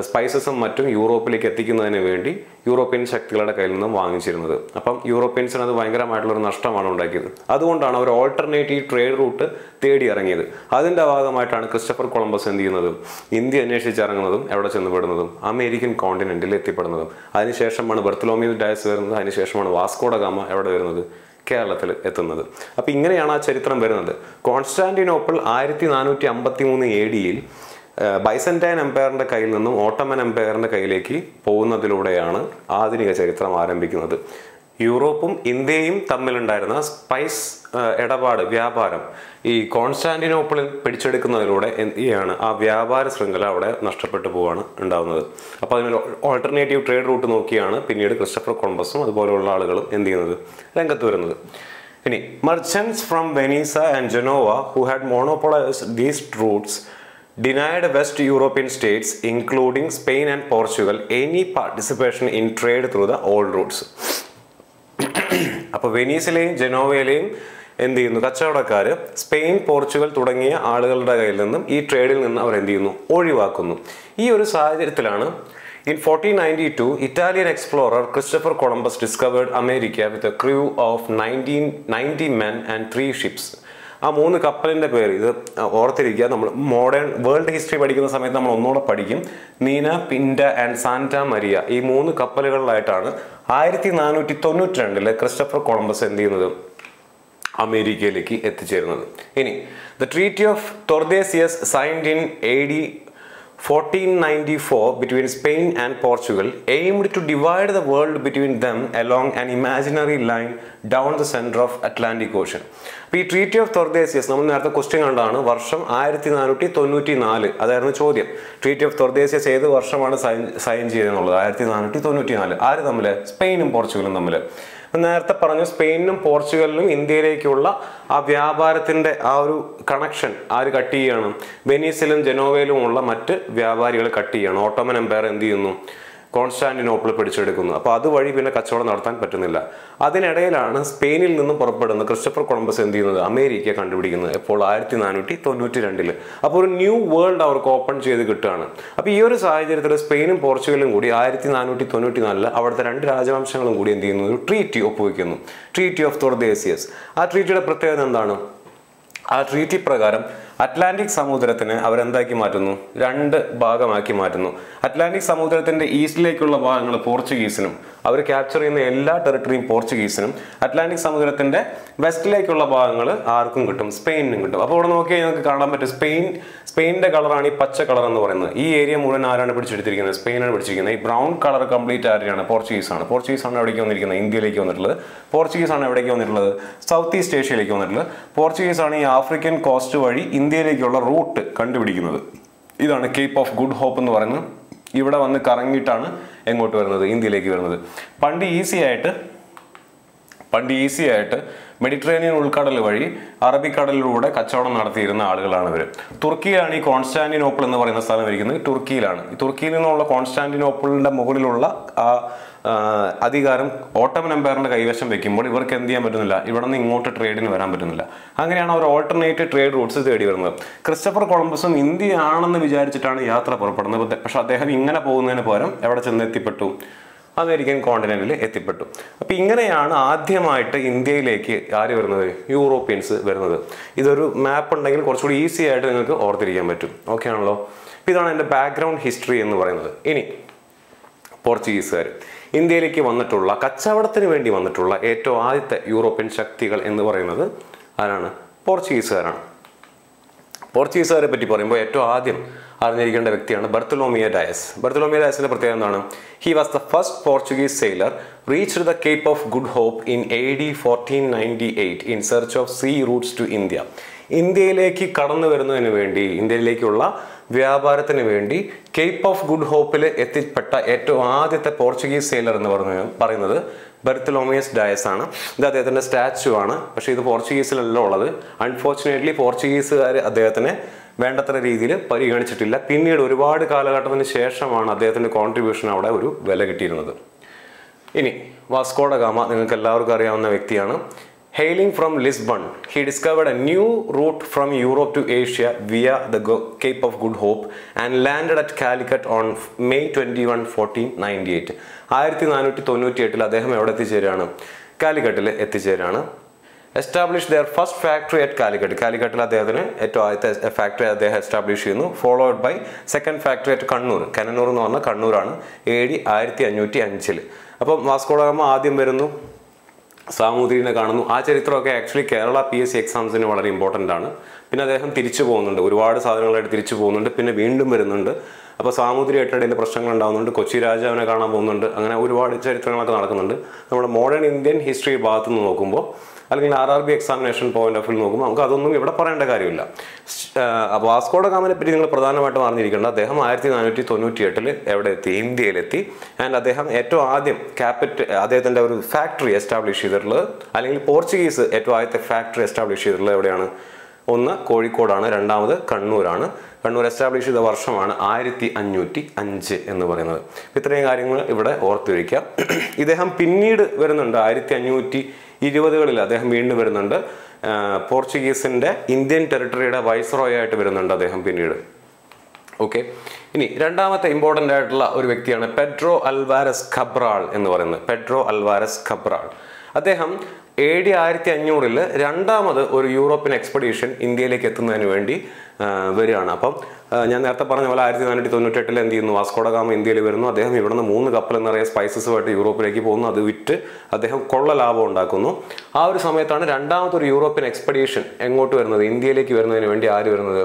സ്പൈസസും മറ്റും യൂറോപ്പിലേക്ക് എത്തിക്കുന്നതിന് വേണ്ടി യൂറോപ്യൻ ശക്തികളുടെ കയ്യിൽ നിന്നും വാങ്ങിച്ചിരുന്നത്. അപ്പം യൂറോപ്യൻസിന് അത് ഭയങ്കരമായിട്ടുള്ളൊരു നഷ്ടമാണ് ഉണ്ടാക്കിയത്. അതുകൊണ്ടാണ് അവർ ഓൾട്ടർനേറ്റീവ് ട്രേഡ് റൂട്ട് തേടി ഇറങ്ങിയത്. അതിൻ്റെ ഭാഗമായിട്ടാണ് ക്രിസ്റ്റഫർ കൊളംബസ് എന്ത് ചെയ്യുന്നതും ഇന്ത്യ അന്വേഷിച്ചിറങ്ങുന്നതും എവിടെ ചെന്നുപെടുന്നതും അമേരിക്കൻ കോണ്ടിനെന്റിൽ എത്തിപ്പെടുന്നതും. അതിനുശേഷമാണ് ബർത്തലോമിയോ ഡയസ് വരുന്നത്. അതിനുശേഷമാണ് വാസ്കോ ഡ ഗാമ എവിടെ വരുന്നത്, കേരളത്തിൽ എത്തുന്നത്. അപ്പം ഇങ്ങനെയാണ് ആ ചരിത്രം വരുന്നത്. കോൺസ്റ്റാന്റിനോപ്പിൾ 1453 AD ബൈസന്റൈൻ എംപയറിന്റെ കയ്യിൽ നിന്നും ഓട്ടോമൻ എംപയറിന്റെ കയ്യിലേക്ക് പോകുന്നതിലൂടെയാണ് ആധുനിക ചരിത്രം ആരംഭിക്കുന്നത്. യൂറോപ്പും ഇന്ത്യയും തമ്മിലുണ്ടായിരുന്ന സ്പൈസ് ഇടപാട് വ്യാപാരം ഈ കോൺസ്റ്റാന്റിനോപ്പിളിൽ പിടിച്ചെടുക്കുന്നതിലൂടെ എന്ത് ചെയ്യാണ് ആ വ്യാപാര ശൃംഖല അവിടെ നഷ്ടപ്പെട്ടു പോവാണ് ഉണ്ടാകുന്നത്. അപ്പോൾ അതിന് ഓൾട്ടർനേറ്റീവ് ട്രേഡ് റൂട്ട് നോക്കിയാണ് പിന്നീട് ക്രിസ്റ്റഫർ കൊളംബസും അതുപോലെയുള്ള ആളുകളും എന്ത് ചെയ്യുന്നത് രംഗത്ത് വരുന്നത്. ഇനി merchants from Venice and Genoa who had monopolised these routes denied West European states, including Spain and Portugal, any participation in trade through the old routes. അപ്പോൾ വെനീസിലെയും ജനോവയിലെയും എന്ത് ചെയ്യുന്നു കച്ചവടക്കാർ സ്പെയിൻ പോർച്ചുഗൽ തുടങ്ങിയ ആളുകളുടെ കയ്യിൽ നിന്നും ഈ ട്രേഡിൽ നിന്ന് അവർ എന്ത് ചെയ്യുന്നു ഒഴിവാക്കുന്നു. ഈ ഒരു സാഹചര്യത്തിലാണ് in 1492 Italian explorer Christopher Columbus discovered America with a crew of 90 men and 3 ships. ആ 3 കപ്പലിൻ്റെ പേര് ഇത് ഓർത്തിരിക്കുക. നമ്മൾ മോഡേൺ വേൾഡ് ഹിസ്റ്ററി പഠിക്കുന്ന സമയത്ത് നമ്മൾ ഒന്നുകൂടെ പഠിക്കും. നീന, പിൻഡ ആൻഡ് സാന്റാ മരിയ ഈ 3 കപ്പലുകളിലായിട്ടാണ് 1492 ക്രിസ്റ്റഫർ കൊളംബസ് എന്ത് ചെയ്യുന്നത് അമേരിക്കയിലേക്ക് എത്തിച്ചേരുന്നത്. ഇനി the treaty of Tordesillas signed in AD 1494 between Spain and Portugal aimed to divide the world between them along an imaginary line down the center of Atlantic Ocean. അപ്പോൾ ഈ treaty of ടൊർദേസിയസ് നമ്മൾ നേരത്തെ question കണ്ടാണ്. വർഷം 1494 അതായിരുന്നു ചോദ്യം. Treaty of ടൊർദേസിയസ് ഏത് വർഷമാണ് സൈൻ ചെയ്തെന്നുള്ളത് 1494. ആര് തമ്മിൽ? സ്പെയിനും പോർച്ചുഗലും തമ്മിൽ. നേരത്തെ പറഞ്ഞു സ്പെയിനും പോർച്ചുഗലിനും ഇന്ത്യയിലേക്കുള്ള ആ വ്യാപാരത്തിൻ്റെ ആ ഒരു കണക്ഷൻ ആര് കട്ട് ചെയ്യുകയാണ്? വെനീസിലും ജനോവയിലുമുള്ള മറ്റ് വ്യാപാരികൾ കട്ട് ചെയ്യുകയാണ്. ഓട്ടോമൻ എംപയർ എന്ത് ചെയ്യുന്നു? കോൺസ്റ്റാന്റിനോപ്പിൾ പിടിച്ചെടുക്കുന്നു. അപ്പോൾ അതുവഴി പിന്നെ കച്ചവടം നടത്താൻ പറ്റുന്നില്ല. അതിനിടയിലാണ് സ്പെയിനിൽ നിന്ന് പുറപ്പെടുന്ന ക്രിസ്റ്റഫർ കൊളംബസ് എന്ത് ചെയ്യുന്നത് അമേരിക്ക കണ്ടുപിടിക്കുന്നത് എപ്പോൾ 1492. അപ്പോൾ ഒരു ന്യൂ വേൾഡ് അവർക്ക് ഓപ്പൺ ചെയ്ത് കിട്ടുകയാണ്. അപ്പോൾ ഈ ഒരു സാഹചര്യത്തിൽ സ്പെയിനും പോർച്ചുഗലും കൂടി 1494 അവിടുത്തെ 2 രാജവംശങ്ങളും കൂടി എന്ത് ചെയ്യുന്നു ഒരു ട്രീറ്റി ഒപ്പുവെക്കുന്നു. Treaty of Tordesillas. ആ ട്രീറ്റിയുടെ പ്രത്യേകത എന്താണ്? ആ ട്രീറ്റി പ്രകാരം അറ്റ്ലാന്റിക് സമുദ്രത്തിന് അവരെന്താക്കി മാറ്റുന്നു? 2 ഭാഗമാക്കി മാറ്റുന്നു. അറ്റ്ലാന്റിക് സമുദ്രത്തിന്റെ ഈസ്റ്റിലേക്കുള്ള ഭാഗങ്ങൾ പോർച്ചുഗീസിനും അവർ ക്യാപ്ചർ ചെയ്യുന്ന എല്ലാ ടെറിട്ടറിയും പോർച്ചുഗീസിനും, അറ്റ്ലാന്റിക് സമുദ്രത്തിന്റെ വെസ്റ്റിലേക്കുള്ള ഭാഗങ്ങൾ ആർക്കും കിട്ടും? സ്പെയിനിനും കിട്ടും. അപ്പോൾ ഇവിടെ നോക്കിയാൽ നിങ്ങൾക്ക് കാണാൻ പറ്റും സ്പെയിനിന്റെ കളറാണ് ഈ പച്ച കളർ എന്ന് പറയുന്നത്. ഈ ഏരിയ മുഴുവൻ ആരാണ് പിടിച്ചെടുത്തിരിക്കുന്നത്? സ്പെയിനാണ് പിടിച്ചിരിക്കുന്നത്. ഈ ബ്രൗൺ കളർ കംപ്ലീറ്റ് ആരെയാണ്? പോർച്ചുഗീസാണ്. പോർച്ചുഗീസാണ് എവിടേക്ക് വന്നിരിക്കുന്നത്? ഇന്ത്യയിലേക്ക് വന്നിട്ടുള്ളത്. പോർച്ചുഗീസാണ് എവിടേക്ക് വന്നിട്ടുള്ളത്? സൗത്ത് ഈസ്റ്റ് ഏഷ്യയിലേക്ക് വന്നിട്ടുള്ളത്. പോർച്ചുഗീസാണ് ഈ ആഫ്രിക്കൻ കോസ്റ്റ് വഴി ഇന്ത്യയിലേക്കുള്ള റൂട്ട് കണ്ടുപിടിക്കുന്നത്. ഇതാണ് കേപ്പ് ഓഫ് ഗുഡ് ഹോപ്പ് എന്ന് പറയുന്നത്. ഇവിടെ വന്ന് കറങ്ങിയിട്ടാണ് എങ്ങോട്ട് വരുന്നത്? ഇന്ത്യയിലേക്ക് വരുന്നത്. പണ്ട് ഈസി ആയിട്ട് മെഡിറ്ററേനിയൻ ഉൾക്കടൽ വഴി അറബിക്കടലിലൂടെ കച്ചവടം നടത്തിയിരുന്ന ആളുകളാണ് ഇവർ. തുർക്കിയിലാണ് ഈ കോൺസ്റ്റാന്റിനോപ്പിൾ എന്ന് പറയുന്ന സ്ഥലം ഇരിക്കുന്നത്. തുർക്കിയിലാണ്. തുർക്കിയിൽ നിന്നുള്ള കോൺസ്റ്റാന്റിനോപ്പിളിന്റെ മുകളിലുള്ള ആ അധികാരം ഓട്ടോമൻ എംപയറിന്റെ കൈവശം വെക്കുമ്പോൾ ഇവർക്ക് എന്ത് ചെയ്യാൻ പറ്റുന്നില്ല? ഇവിടെ നിന്ന് ഇങ്ങോട്ട് ട്രേഡിന് വരാൻ പറ്റുന്നില്ല. അങ്ങനെയാണ് അവർ ഓൾട്ടർനേറ്റീവ് ട്രേഡ് റൂട്ട്സ് തേടി വരുന്നത്. ക്രിസ്റ്റഫർ കൊളംബസും ഇന്ത്യയാണെന്ന് വിചാരിച്ചിട്ടാണ് യാത്ര പുറപ്പെടുന്നത്. പക്ഷെ അദ്ദേഹം ഇങ്ങനെ പോകുന്നതിന് പകരം എവിടെ ചെന്ന് എത്തിപ്പെട്ടു? അമേരിക്കൻ കോണ്ടിനെന്റിൽ എത്തിപ്പെട്ടു. അപ്പോൾ ഇങ്ങനെയാണ് ആദ്യമായിട്ട് ഇന്ത്യയിലേക്ക് ആര് വരുന്നത്? യൂറോപ്യൻസ് വരുന്നത്. ഇതൊരു മാപ്പ് ഉണ്ടെങ്കിൽ കുറച്ചുകൂടി ഈസി ആയിട്ട് നിങ്ങൾക്ക് ഓർത്തിരിക്കാൻ പറ്റും. ഓക്കെ ആണല്ലോ? ഇതാണ് എൻ്റെ ബാക്ക്ഗ്രൗണ്ട് ഹിസ്റ്ററി എന്ന് പറയുന്നത്. ഇനി പോർച്ചുഗീസുകാർ ഇന്ത്യയിലേക്ക് വന്നിട്ടുള്ള കച്ചവടത്തിന് വേണ്ടി വന്നിട്ടുള്ള ഏറ്റവും ആദ്യത്തെ യൂറോപ്യൻ ശക്തികൾ എന്ന് പറയുന്നത് ആരാണ്? പോർച്ചുഗീസുകാരാണ്. പോർച്ചുഗീസുകാരെ പറ്റി പറയുമ്പോൾ ഏറ്റവും ആദ്യം അറിഞ്ഞിരിക്കേണ്ട വ്യക്തിയാണ് ബർത്തലോമിയോ ഡയസ്. ബർത്തലോമിയോ ഡയസിന്റെ പ്രത്യേകത എന്താണ്? He was the first Portuguese sailor reached the Cape of Good Hope in AD 1498 in search of sea routes to India. ഇന്ത്യയിലേക്ക് കടന്നു വരുന്നതിന് വേണ്ടി, ഇന്ത്യയിലേക്കുള്ള വ്യാപാരത്തിന് വേണ്ടി കേപ്പ് ഓഫ് ഗുഡ് ഹോപ്പിൽ എത്തിപ്പെട്ട ഏറ്റവും ആദ്യത്തെ പോർച്ചുഗീസ് സെയിലർ എന്ന് പറയുന്നത് ബർത്തലോമിയസ് ഡയസ് ആണ്. ഇത് അദ്ദേഹത്തിന്റെ സ്റ്റാച്ചു ആണ്. പക്ഷെ ഇത് പോർച്ചുഗീസിലല്ല ഉള്ളത്. അൺഫോർച്ചുനേറ്റ്ലി പോർച്ചുഗീസുകാർ അദ്ദേഹത്തിനെ വേണ്ടത്ര രീതിയിൽ പരിഗണിച്ചിട്ടില്ല. പിന്നീട് ഒരുപാട് കാലഘട്ടത്തിന് ശേഷമാണ് അദ്ദേഹത്തിന്റെ കോൺട്രിബ്യൂഷൻ അവിടെ ഒരു വില കിട്ടിയിരുന്നത്. ഇനി വാസ്കോ ഡ ഗാമ നിങ്ങൾക്ക് എല്ലാവർക്കും അറിയാവുന്ന വ്യക്തിയാണ്. Hailing from Lisbon, he discovered a new route from Europe to Asia via the Cape of Good Hope and landed at Calicut on May 21, 1498. 1498 അദ്ദേഹം എവിടെ എത്തിച്ചേരാണ്? കാലിക്കട്ടിൽ എത്തിച്ചേരാണ്. Establish their first factory at Calicut. കാലിക്കട്ടിൽ അദ്ദേഹത്തിന് ഏറ്റവും ആദ്യത്തെ ഫാക്ടറി അദ്ദേഹം എസ്റ്റാബ്ലിഷ് ചെയ്യുന്നു. Followed by second factory at Kannur. Cannanore എന്ന് പറഞ്ഞാൽ കണ്ണൂരാണ്. AD 1505. അപ്പം വാസ്കോ ഡ ഗാമ ആദ്യം വരുന്നു, സാമൂതിരിനെ കാണുന്നു. ആ ചരിത്രമൊക്കെ ആക്ച്വലി കേരള PSC എക്സാംസിന് വളരെ ഇമ്പോർട്ടൻ്റ് ആണ്. പിന്നെ അദ്ദേഹം തിരിച്ചു പോകുന്നുണ്ട്, ഒരുപാട് സാധനങ്ങളായിട്ട് തിരിച്ചു പോകുന്നുണ്ട്, പിന്നെ വീണ്ടും വരുന്നുണ്ട്. അപ്പോൾ സാമൂതിരിയായിട്ട് ഇടയിൽ പ്രശ്നങ്ങൾ ഉണ്ടാകുന്നുണ്ട്, കൊച്ചി രാജാവിനെ കാണാൻ പോകുന്നുണ്ട്, അങ്ങനെ ഒരുപാട് ചരിത്രങ്ങളൊക്കെ നടക്കുന്നുണ്ട്. നമ്മുടെ മോഡേൺ ഇന്ത്യൻ ഹിസ്റ്ററി ഭാഗത്ത് നിന്ന് നോക്കുമ്പോൾ അല്ലെങ്കിൽ RRB examination point of view നോക്കുമ്പോൾ നമുക്ക് അതൊന്നും ഇവിടെ പറയേണ്ട കാര്യമില്ല. അപ്പോൾ വാസ്കോ ഡ ഗാമയെ പറ്റി നിങ്ങൾ പ്രധാനമായിട്ടും അറിഞ്ഞിരിക്കേണ്ടത് അദ്ദേഹം 1498 എവിടെ എത്തി? ഇന്ത്യയിലെത്തി. ആൻഡ് അദ്ദേഹം ഏറ്റവും ആദ്യം അദ്ദേഹത്തിൻ്റെ ഒരു ഫാക്ടറി എസ്റ്റാബ്ലിഷ് ചെയ്തിട്ടുള്ളത്, അല്ലെങ്കിൽ പോർച്ചുഗീസ് ഏറ്റവും ആദ്യത്തെ ഫാക്ടറി എസ്റ്റാബ്ലിഷ് ചെയ്തിട്ടുള്ളത് എവിടെയാണ്? ഒന്ന് കോഴിക്കോടാണ്, രണ്ടാമത് കണ്ണൂരാണ്. കണ്ണൂർ എസ്റ്റാബ്ലിഷ് ചെയ്ത വർഷമാണ് 1505 എന്ന് പറയുന്നത്. ഇത്രയും കാര്യങ്ങൾ ഇവിടെ ഓർത്തു വയ്ക്കുക. ഇദ്ദേഹം പിന്നീട് വരുന്നുണ്ട് 1520കളിൽ അദ്ദേഹം വീണ്ടും വരുന്നുണ്ട്. പോർച്ചുഗീസിന്റെ ഇന്ത്യൻ ടെറിട്ടറിയുടെ വൈസ്രോയ് ആയിട്ട് വരുന്നുണ്ട് അദ്ദേഹം പിന്നീട്. ഓക്കെ, ഇനി രണ്ടാമത്തെ ഇമ്പോർട്ടൻ്റ് ആയിട്ടുള്ള ഒരു വ്യക്തിയാണ് പെഡ്രോ അൽവാരസ് കബ്രാൾ എന്ന് പറയുന്നത്. പെഡ്രോ അൽവാരസ് കബ്രാൾ അദ്ദേഹം AD 1500 രണ്ടാമത് ഒരു യൂറോപ്യൻ എക്സ്പെഡീഷൻ ഇന്ത്യയിലേക്ക് എത്തുന്നതിന് വേണ്ടി വരികയാണ്. അപ്പം ഞാൻ നേരത്തെ പറഞ്ഞ പോലെ 1498 എന്ത് ചെയ്യുന്നു? വാസ്കോ ഡ ഗാമ ഇന്ത്യയിൽ വരുന്നു. അദ്ദേഹം ഇവിടുന്ന് 3 കപ്പൽ എന്നറിയ സ്പൈസസുമായിട്ട് യൂറോപ്പിലേക്ക് പോകുന്നു. അത് വിറ്റ് അദ്ദേഹം കൊള്ള ലാഭം ഉണ്ടാക്കുന്നു. ആ ഒരു സമയത്താണ് രണ്ടാമതൊരു യൂറോപ്യൻ എക്സ്പെഡീഷൻ എങ്ങോട്ട് വരുന്നത്? ഇന്ത്യയിലേക്ക് വരുന്നതിന് വേണ്ടി ആര് വരുന്നത്?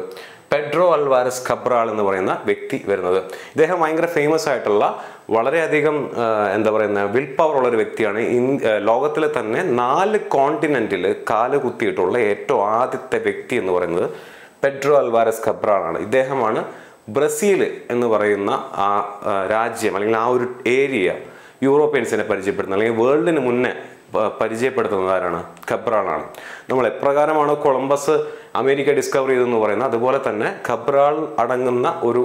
പെഡ്രോ അൽവാരസ് കബ്രാൾ എന്ന് പറയുന്ന വ്യക്തി വരുന്നത്. ഇദ്ദേഹം ഭയങ്കര ഫേമസ് ആയിട്ടുള്ള വളരെയധികം എന്താ പറയുന്ന വിൽ പവർ ഉള്ള ഒരു വ്യക്തിയാണ്. ലോകത്തിലെ തന്നെ 4 കോണ്ടിനെന്റിൽ കാല് കുത്തിയിട്ടുള്ള ഏറ്റവും ആദ്യത്തെ വ്യക്തി എന്ന് പറയുന്നത് പെഡ്രോ അൽവാരസ് കബ്രാൾ ആണ്. ഇദ്ദേഹമാണ് ബ്രസീൽ എന്ന് പറയുന്ന ആ രാജ്യം അല്ലെങ്കിൽ ആ ഒരു ഏരിയ യൂറോപ്യൻസിനെ പരിചയപ്പെടുത്തുന്നത്, അല്ലെങ്കിൽ വേൾഡിന് മുന്നേ പരിചയപ്പെടുത്തുന്നത് ആരാണ്? കബ്രാളാണ്. നമ്മൾ എപ്രകാരമാണോ കൊളംബസ് അമേരിക്ക ഡിസ്കവർ ചെയ്തെന്ന് പറയുന്നത്, അതുപോലെ തന്നെ കബ്രാൾ അടങ്ങുന്ന ഒരു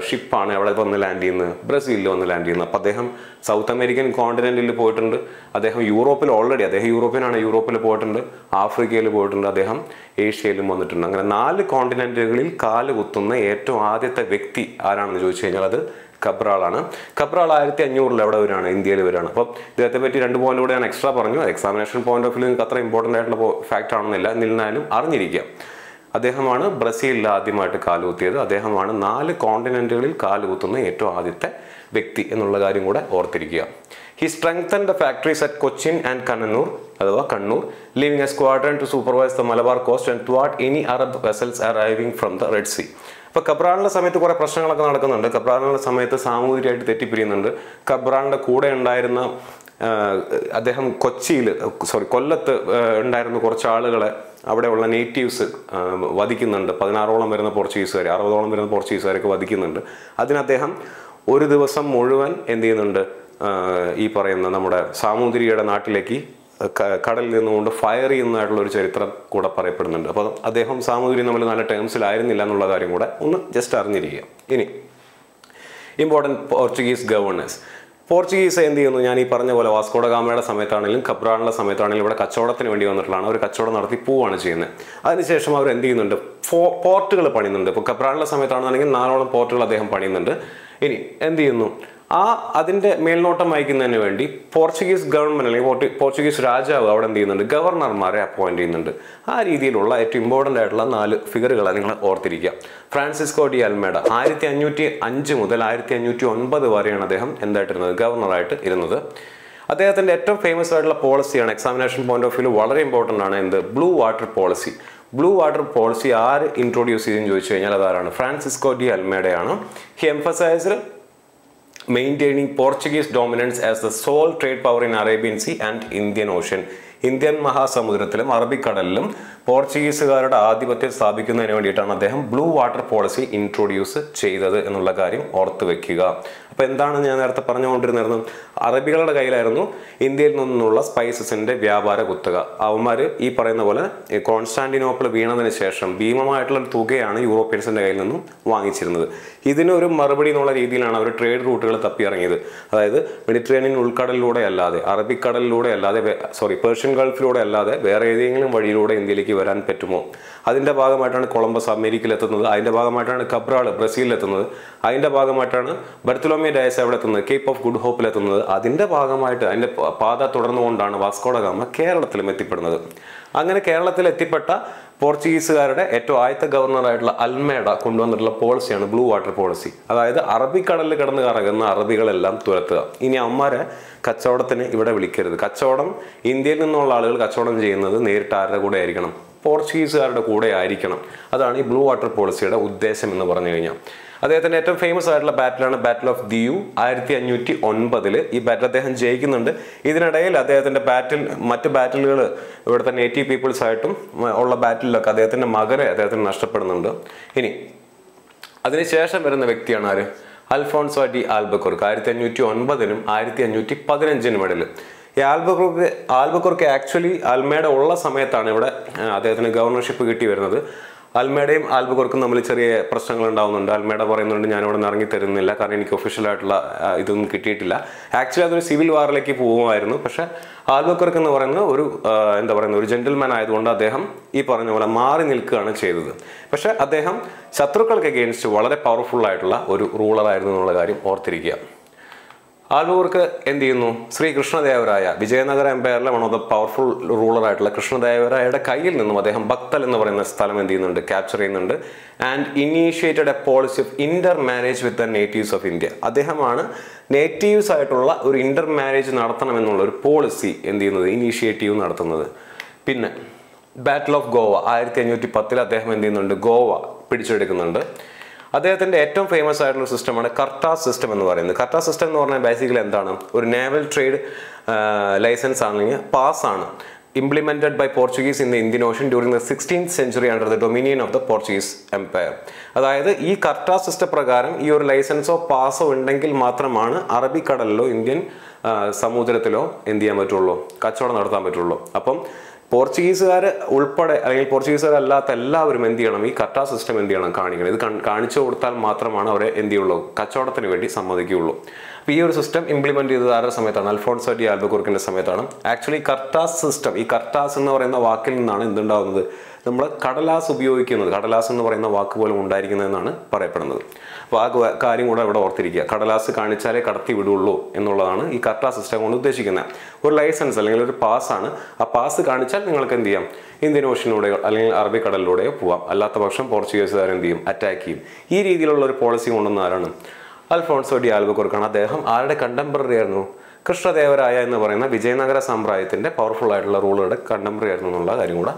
ഷിപ്പാണ് അവിടെ വന്ന് ലാൻഡ് ചെയ്യുന്നത്, ബ്രസീലിൽ വന്ന് ലാൻഡ് ചെയ്യുന്നത്. അപ്പം അദ്ദേഹം സൗത്ത് അമേരിക്കൻ കോണ്ടിനെന്റിൽ പോയിട്ടുണ്ട്. അദ്ദേഹം യൂറോപ്പിൽ അദ്ദേഹം യൂറോപ്യനാണ്, യൂറോപ്പിൽ പോയിട്ടുണ്ട്, ആഫ്രിക്കയിൽ പോയിട്ടുണ്ട്, അദ്ദേഹം ഏഷ്യയിലും വന്നിട്ടുണ്ട്. അങ്ങനെ 4 കോണ്ടിനെന്റുകളിൽ കാല് കുത്തുന്ന ഏറ്റവും ആദ്യത്തെ വ്യക്തി ആരാണെന്ന് ചോദിച്ചു കഴിഞ്ഞാൽ അത് കബ്രാളാണ്. കബ്രാൾ 1500 എവിടെ വരികയാണ്? ഇന്ത്യയിൽ വരികയാണ്. അപ്പം ഇദ്ദേഹത്തെ പറ്റി 2 പോയിന്റ് കൂടെ ഞാൻ എക്സ്ട്രാ പറഞ്ഞു. എക്സാമിനേഷൻ പോയിന്റ് ഓഫ് വ്യൂ നിങ്ങൾക്ക് അത്ര ഇമ്പോർട്ടൻ്റ് ആയിട്ടുള്ള ഫാക്റ്റ് ആണെന്നില്ല, എന്നിരുന്നാലും അറിഞ്ഞിരിക്കുക. അദ്ദേഹമാണ് ബ്രസീലിൽ ആദ്യമായിട്ട് കാലുകുത്തിയത്. അദ്ദേഹമാണ് 4 കോണ്ടിനെന്റുകളിൽ കാലുകുത്തുന്ന ഏറ്റവും ആദ്യത്തെ വ്യക്തി എന്നുള്ള കാര്യം കൂടെ ഓർത്തിരിക്കുക. He strengthened the factories at Cochin and Kannur, അഥവാ Kannur, leaving a squadron to supervise the Malabar coast and thwart any Arab vessels arriving from the Red Sea. അപ്പോൾ കബ്രാളിൻ്റെ സമയത്ത് കുറേ പ്രശ്നങ്ങളൊക്കെ നടക്കുന്നുണ്ട്. കബ്രാളിൻ്റെ സമയത്ത് സാമൂതിരിയായിട്ട് തെറ്റിപ്പിരിയുന്നുണ്ട്. കബ്രാളിൻ്റെ കൂടെ ഉണ്ടായിരുന്ന അദ്ദേഹം കൊല്ലത്ത് ഉണ്ടായിരുന്ന കുറച്ച് ആളുകളെ അവിടെയുള്ള നേറ്റീവ്സ് വധിക്കുന്നുണ്ട്. 16ഓളം വരുന്ന പോർച്ചുഗീസുകാർ, 60ഓളം വരുന്ന പോർച്ചുഗീസുകാരൊക്കെ വധിക്കുന്നുണ്ട്. അതിന് അദ്ദേഹം ഒരു ദിവസം മുഴുവൻ എന്ത് ചെയ്യുന്നുണ്ട്? ഈ പറയുന്ന നമ്മുടെ സാമൂതിരിയുടെ നാട്ടിലേക്ക് കടലിൽ നിന്നുകൊണ്ട് ഫയർ ചെയ്യുന്നതായിട്ടുള്ള ഒരു ചരിത്രം കൂടെ പറയപ്പെടുന്നുണ്ട്. അപ്പോൾ അദ്ദേഹം സാമൂതിരി നമ്മൾ നല്ല ടേംസിലായിരുന്നില്ല എന്നുള്ള കാര്യം കൂടെ ഒന്ന് ജസ്റ്റ് അറിഞ്ഞിരിക്കുക. ഇനി ഇമ്പോർട്ടൻറ്റ് പോർച്ചുഗീസ് ഗവർണേഴ്സ്. പോർച്ചുഗീസ് എന്ത് ചെയ്യുന്നു? ഞാൻ ഈ പറഞ്ഞ പോലെ വാസ്കോ ഡ ഗാമയുടെ സമയത്താണെങ്കിലും കബ്രാളിൻ്റെ സമയത്താണെങ്കിലും ഇവിടെ കച്ചവടത്തിന് വേണ്ടി വന്നിട്ടുള്ളതാണ്. അവർ കച്ചവടം നടത്തി പോവുകയാണ് ചെയ്യുന്നത്. അതിനുശേഷം അവർ എന്ത് ചെയ്യുന്നുണ്ട്? പോർട്ടുകൾ പണിയുന്നുണ്ട്. ഇപ്പോൾ കബ്രാളിൻ്റെ സമയത്താണെന്നുണ്ടെങ്കിൽ 4ഓളം പോർട്ടുകൾ അദ്ദേഹം പണിയുന്നുണ്ട്. ഇനി എന്ത് ചെയ്യുന്നു? അതിൻ്റെ മേൽനോട്ടം വഹിക്കുന്നതിന് വേണ്ടി പോർച്ചുഗീസ് ഗവൺമെൻറ് അല്ലെങ്കിൽ പോർച്ചുഗീസ് രാജാവ് അവിടെ എന്ത് ചെയ്യുന്നുണ്ട്? ഗവർണർമാരെ അപ്പോയിൻറ്റ് ചെയ്യുന്നുണ്ട്. ആ രീതിയിലുള്ള ഏറ്റവും ഇമ്പോർട്ടൻ്റ് ആയിട്ടുള്ള 4 ഫിഗറുകളെ നിങ്ങൾ ഓർത്തിരിക്കുക. ഫ്രാൻസിസ്കോ ഡി അൽമേഡ 1505 മുതൽ 1509 വരെയാണ് അദ്ദേഹം എന്തായിട്ടിരുന്നത്? ഗവർണറായിട്ട് ഇരുന്നത്. അദ്ദേഹത്തിൻ്റെ ഏറ്റവും ഫേമസ് ആയിട്ടുള്ള പോളിസിയാണ് എക്സാമിനേഷൻ പോയിന്റ് ഓഫ് വ്യൂ വളരെ ഇമ്പോർട്ടൻ്റ് ആണ്. എന്ത്? Blue water policy. Blue water policy ആര് ഇൻട്രൊഡ്യൂസ് ചെയ്തെന്ന് ചോദിച്ചു കഴിഞ്ഞാൽ അതാരാണ്? ഫ്രാൻസിസ്കോ ഡി അൽമേഡയാണ്. He emphasised maintaining Portuguese dominance as the sole trade power in Arabian Sea and Indian Ocean. Indian മഹാസമുദ്രത്തിലും അറബിക്കടലിലും പോർച്ചുഗീസുകാരുടെ ആധിപത്യം സ്ഥാപിക്കുന്നതിന് വേണ്ടിയിട്ടാണ് അദ്ദേഹം ബ്ലൂ വാട്ടർ പോളിസി ഇൻട്രൊഡ്യൂസ് ചെയ്തത് എന്നുള്ള കാര്യം ഓർത്തു വെക്കുക. അപ്പോൾ എന്താണ് ഞാൻ നേരത്തെ പറഞ്ഞുകൊണ്ടിരുന്നത്? അറബികളുടെ കയ്യിലായിരുന്നു ഇന്ത്യയിൽ നിന്നുള്ള സ്പൈസസിന്റെ വ്യാപാര കുത്തക. അവന്മാർ ഈ പറയുന്ന പോലെ കോൺസ്റ്റാന്റിനോപ്പിൾ വീണതിന് ശേഷം ഭീമമായിട്ടുള്ള ഒരു തുകയാണ് യൂറോപ്യൻസിന്റെ കയ്യിൽ നിന്നും വാങ്ങിച്ചിരുന്നത്. ഇതിനൊരു മറുപടി എന്നുള്ള രീതിയിലാണ് അവർ ട്രേഡ് റൂട്ടുകൾ തപ്പിയിറങ്ങിയത്. അതായത് മെഡിറ്ററേനിയൻ ഉൾക്കടലിലൂടെ അല്ലാതെ, അറബിക്കടലിലൂടെ അല്ലാതെ, പേർഷ്യൻ ഗൾഫിലൂടെ അല്ലാതെ വേറെ ഏതെങ്കിലും വഴിയിലൂടെ ഇന്ത്യയിലേക്ക് വരാൻ പറ്റുമോ? അതിൻ്റെ ഭാഗമായിട്ടാണ് കൊളംബസ് അമേരിക്കയിൽ എത്തുന്നത്. അതിൻ്റെ ഭാഗമായിട്ടാണ് കബ്രാൾ ബ്രസീലിൽ എത്തുന്നത്. അതിൻ്റെ ഭാഗമായിട്ടാണ് ബർത്തലോമിയോ ഡയസ് എവിടെ എത്തുന്നത്? കേപ്പ് ഓഫ് ഗുഡ് ഹോപ്പിൽ എത്തുന്നത്. അതിൻ്റെ ഭാഗമായിട്ട് അതിൻ്റെ പാത തുടർന്നുകൊണ്ടാണ് വാസ്കോ ഡ ഗാമ കേരളത്തിലും എത്തിപ്പെടുന്നത്. അങ്ങനെ കേരളത്തിൽ എത്തിപ്പെട്ട പോർച്ചുഗീസുകാരുടെ ഏറ്റവും ആദ്യത്തെ ഗവർണറായിട്ടുള്ള അൽമേഡ കൊണ്ടുവന്നിട്ടുള്ള പോളിസിയാണ് ബ്ലൂ വാട്ടർ പോളിസി. അതായത് അറബിക്കടലിൽ കിടന്ന് കറങ്ങുന്ന അറബികളെല്ലാം തുരത്തുക. ഇനി അമ്മാരെ കച്ചവടത്തിന് ഇവിടെ വിളിക്കരുത്. കച്ചവടം ഇന്ത്യയിൽ നിന്നുള്ള ആളുകൾ കച്ചവടം ചെയ്യുന്നത് നേരിട്ട് ആരുടെ കൂടെ ആയിരിക്കണം? പോർച്ചുഗീസുകാരുടെ കൂടെ ആയിരിക്കണം. അതാണ് ഈ ബ്ലൂ വാട്ടർ പോളിസിയുടെ ഉദ്ദേശം എന്ന് പറഞ്ഞു കഴിഞ്ഞാൽ. അദ്ദേഹത്തിന്റെ ഏറ്റവും ഫേമസ് ആയിട്ടുള്ള ബാറ്റിലാണ് ബാറ്റിൽ ഓഫ് ദിയു 1509. ഈ ബാറ്റിൽ അദ്ദേഹം ജയിക്കുന്നുണ്ട്. ഇതിനിടയിൽ അദ്ദേഹത്തിന്റെ മറ്റ് ബാറ്റിലുകൾ ഇവിടുത്തെ നേറ്റീവ് പീപ്പിൾസ് ആയിട്ടും ഉള്ള ബാറ്റിലൊക്കെ അദ്ദേഹത്തിന്റെ മകനെ അദ്ദേഹത്തിന് നഷ്ടപ്പെടുന്നുണ്ട്. ഇനി അതിനുശേഷം വരുന്ന വ്യക്തിയാണ് ആര്? അൽഫോൺസോ ഡി ആൽബുക്കർക്ക് 1509 1515 ഇടയിൽ. ഈ ആൽബുക്കർക്ക് ആക്ച്വലി അൽമേഡ ഉള്ള സമയത്താണ് ഇവിടെ അദ്ദേഹത്തിന് ഗവർണർഷിപ്പ് കിട്ടി വരുന്നത്. അൽമേഡയും ആൽബുക്കർക്കും തമ്മിൽ ചെറിയ പ്രശ്നങ്ങൾ ഉണ്ടാവുന്നുണ്ട്. അൽമേഡ പറയുന്നുണ്ട് ഞാൻ ഇവിടെ നിന്ന് ഇറങ്ങി തരുന്നില്ല, കാരണം എനിക്ക് ഒഫീഷ്യലായിട്ടുള്ള ഇതൊന്നും കിട്ടിയിട്ടില്ല. ആക്ച്വലി അതൊരു സിവിൽ വാറിലേക്ക് പോകുമായിരുന്നു. പക്ഷെ ആൽബുക്കർക്ക് എന്ന് പറയുന്നത് ഒരു ജെന്റിൽമാൻ ആയതുകൊണ്ട് അദ്ദേഹം ഈ പറഞ്ഞ പോലെ മാറി നിൽക്കുകയാണ് ചെയ്തത്. പക്ഷെ അദ്ദേഹം ശത്രുക്കൾക്ക് അഗെയിൻസ്റ്റ് വളരെ പവർഫുൾ ആയിട്ടുള്ള ഒരു റൂളറായിരുന്നു എന്നുള്ള കാര്യം ഓർത്തിരിക്കുക. ആൽബുക്കർക്ക് എന്ത് ചെയ്യുന്നു? ശ്രീ കൃഷ്ണദേവരായ, വിജയനഗര എംപയറിലെ one of the powerful ruler ആയിട്ടുള്ള കൃഷ്ണദേവരായയുടെ കയ്യിൽ നിന്നും അദ്ദേഹം ബക്തൽ എന്ന് പറയുന്ന സ്ഥലം എന്ത് ചെയ്യുന്നുണ്ട്? ക്യാപ്ചർ ചെയ്യുന്നുണ്ട്. And initiated A policy of Inter marriage with the natives of India. അദ്ദേഹമാണ് നേറ്റീവ്സ് ആയിട്ടുള്ള ഒരു ഇന്റർ മാരേജ് നടത്തണമെന്നുള്ള ഒരു പോളിസി എന്ത് ചെയ്യുന്നത്? ഇനീഷ്യേറ്റീവ് നടത്തുന്നത്. പിന്നെ ബാറ്റിൽ ഓഫ് ഗോവ 1510 അദ്ദേഹം എന്ത് ചെയ്യുന്നുണ്ട്? ഗോവ പിടിച്ചെടുക്കുന്നുണ്ട്. അദ്ദേഹത്തിന്റെ ഏറ്റവും ഫേമസ് ആയിട്ടുള്ള സിസ്റ്റമാണ് കർട്ടാസ് സിസ്റ്റം എന്ന് പറയുന്നത്. കർട്ടാസ് സിസ്റ്റം എന്ന് പറഞ്ഞാൽ ബേസിക്കലി എന്താണ്? ഒരു നേവൽ ട്രേഡ് ലൈസൻസ് ആണെങ്കിൽ പാസ്സാണ്. implemented by Portuguese in the Indian Ocean during the 16th century under the dominion of the Portuguese Empire. അതായത് ഈ കർട്ടാ സിസ്റ്റം പ്രകാരം ഈ ഒരു ലൈസൻസോ പാസോ ഉണ്ടെങ്കിൽ മാത്രമാണ് അറബിക്കടലിലോ ഇന്ത്യൻ സമുദ്രത്തിലോ എന്ത് ചെയ്യാൻ പറ്റുള്ളൂ? കച്ചവടം നടത്താൻ പറ്റുള്ളൂ. അപ്പം പോർച്ചുഗീസുകാർ ഉൾപ്പെടെ അല്ലെങ്കിൽ പോർച്ചുഗീസുകാരല്ലാത്ത എല്ലാവരും എന്ത് ചെയ്യണം? ഈ കർട്ടാ സിസ്റ്റം എന്ത് ചെയ്യണം? കാണിക്കണം. ഇത് കാണിച്ചു കൊടുത്താൽ മാത്രമാണ് അവരെ എന്ത് ചെയ്യുള്ളൂ? കച്ചവടത്തിന് വേണ്ടി സമ്മതിക്കുകയുള്ളൂ. അപ്പോൾ ഈ ഒരു സിസ്റ്റം ഇംപ്ലിമെന്റ് ചെയ്തത് ആരുടെ സമയത്താണ്? അൽഫോൺസോ ഡി ആൽബുക്കർക്കിന്റെ സമയത്താണ്. ആക്ച്വലി കർട്ടാസ് സിസ്റ്റം, ഈ കർട്ടാസ് എന്ന് പറയുന്ന വാക്കിൽ നിന്നാണ് എന്തുണ്ടാകുന്നത്? നമ്മൾ കടലാസ് ഉപയോഗിക്കുന്നത്, കടലാസ് എന്ന് പറയുന്ന വാക്ക് പോലും ഉണ്ടായിരിക്കുന്നതെന്നാണ് പറയപ്പെടുന്നത്. അപ്പോൾ ആ കാര്യം കൂടെ ഇവിടെ ഓർത്തിരിക്കുക. കടലാസ് കാണിച്ചാലേ കടത്തി വിടുള്ളൂ എന്നുള്ളതാണ് ഈ കർട്ടാ സിസ്റ്റം കൊണ്ട് ഉദ്ദേശിക്കുന്നത്. ഒരു ലൈസൻസ് അല്ലെങ്കിൽ ഒരു പാസ്സാണ്. ആ പാസ് കാണിച്ചാൽ നിങ്ങൾക്ക് എന്ത് ചെയ്യാം? ഇന്ത്യൻ ഓഷ്യനിലൂടെയോ അല്ലെങ്കിൽ അറബിക്കടലിലൂടെയോ പോവാം. അല്ലാത്ത പക്ഷം പോർച്ചുഗീസുകാർ എന്ത് ചെയ്യും? അറ്റാക്ക് ചെയ്യും. ഈ രീതിയിലുള്ള ഒരു പോളിസി കൊണ്ടുവന്ന ആരാണ്? അൽഫോൺസോ ഡി ആൽബുക്കർക്കാണ്. അദ്ദേഹം ആരുടെ കണ്ടംപററി ആയിരുന്നു? കൃഷ്ണദേവരായ എന്ന് പറയുന്ന വിജയനഗര സാമ്രാജ്യത്തിന്റെ പവർഫുൾ ആയിട്ടുള്ള റൂളറുടെ കണ്ടംപററി ആയിരുന്നു എന്നുള്ള കാര്യം കൂടെ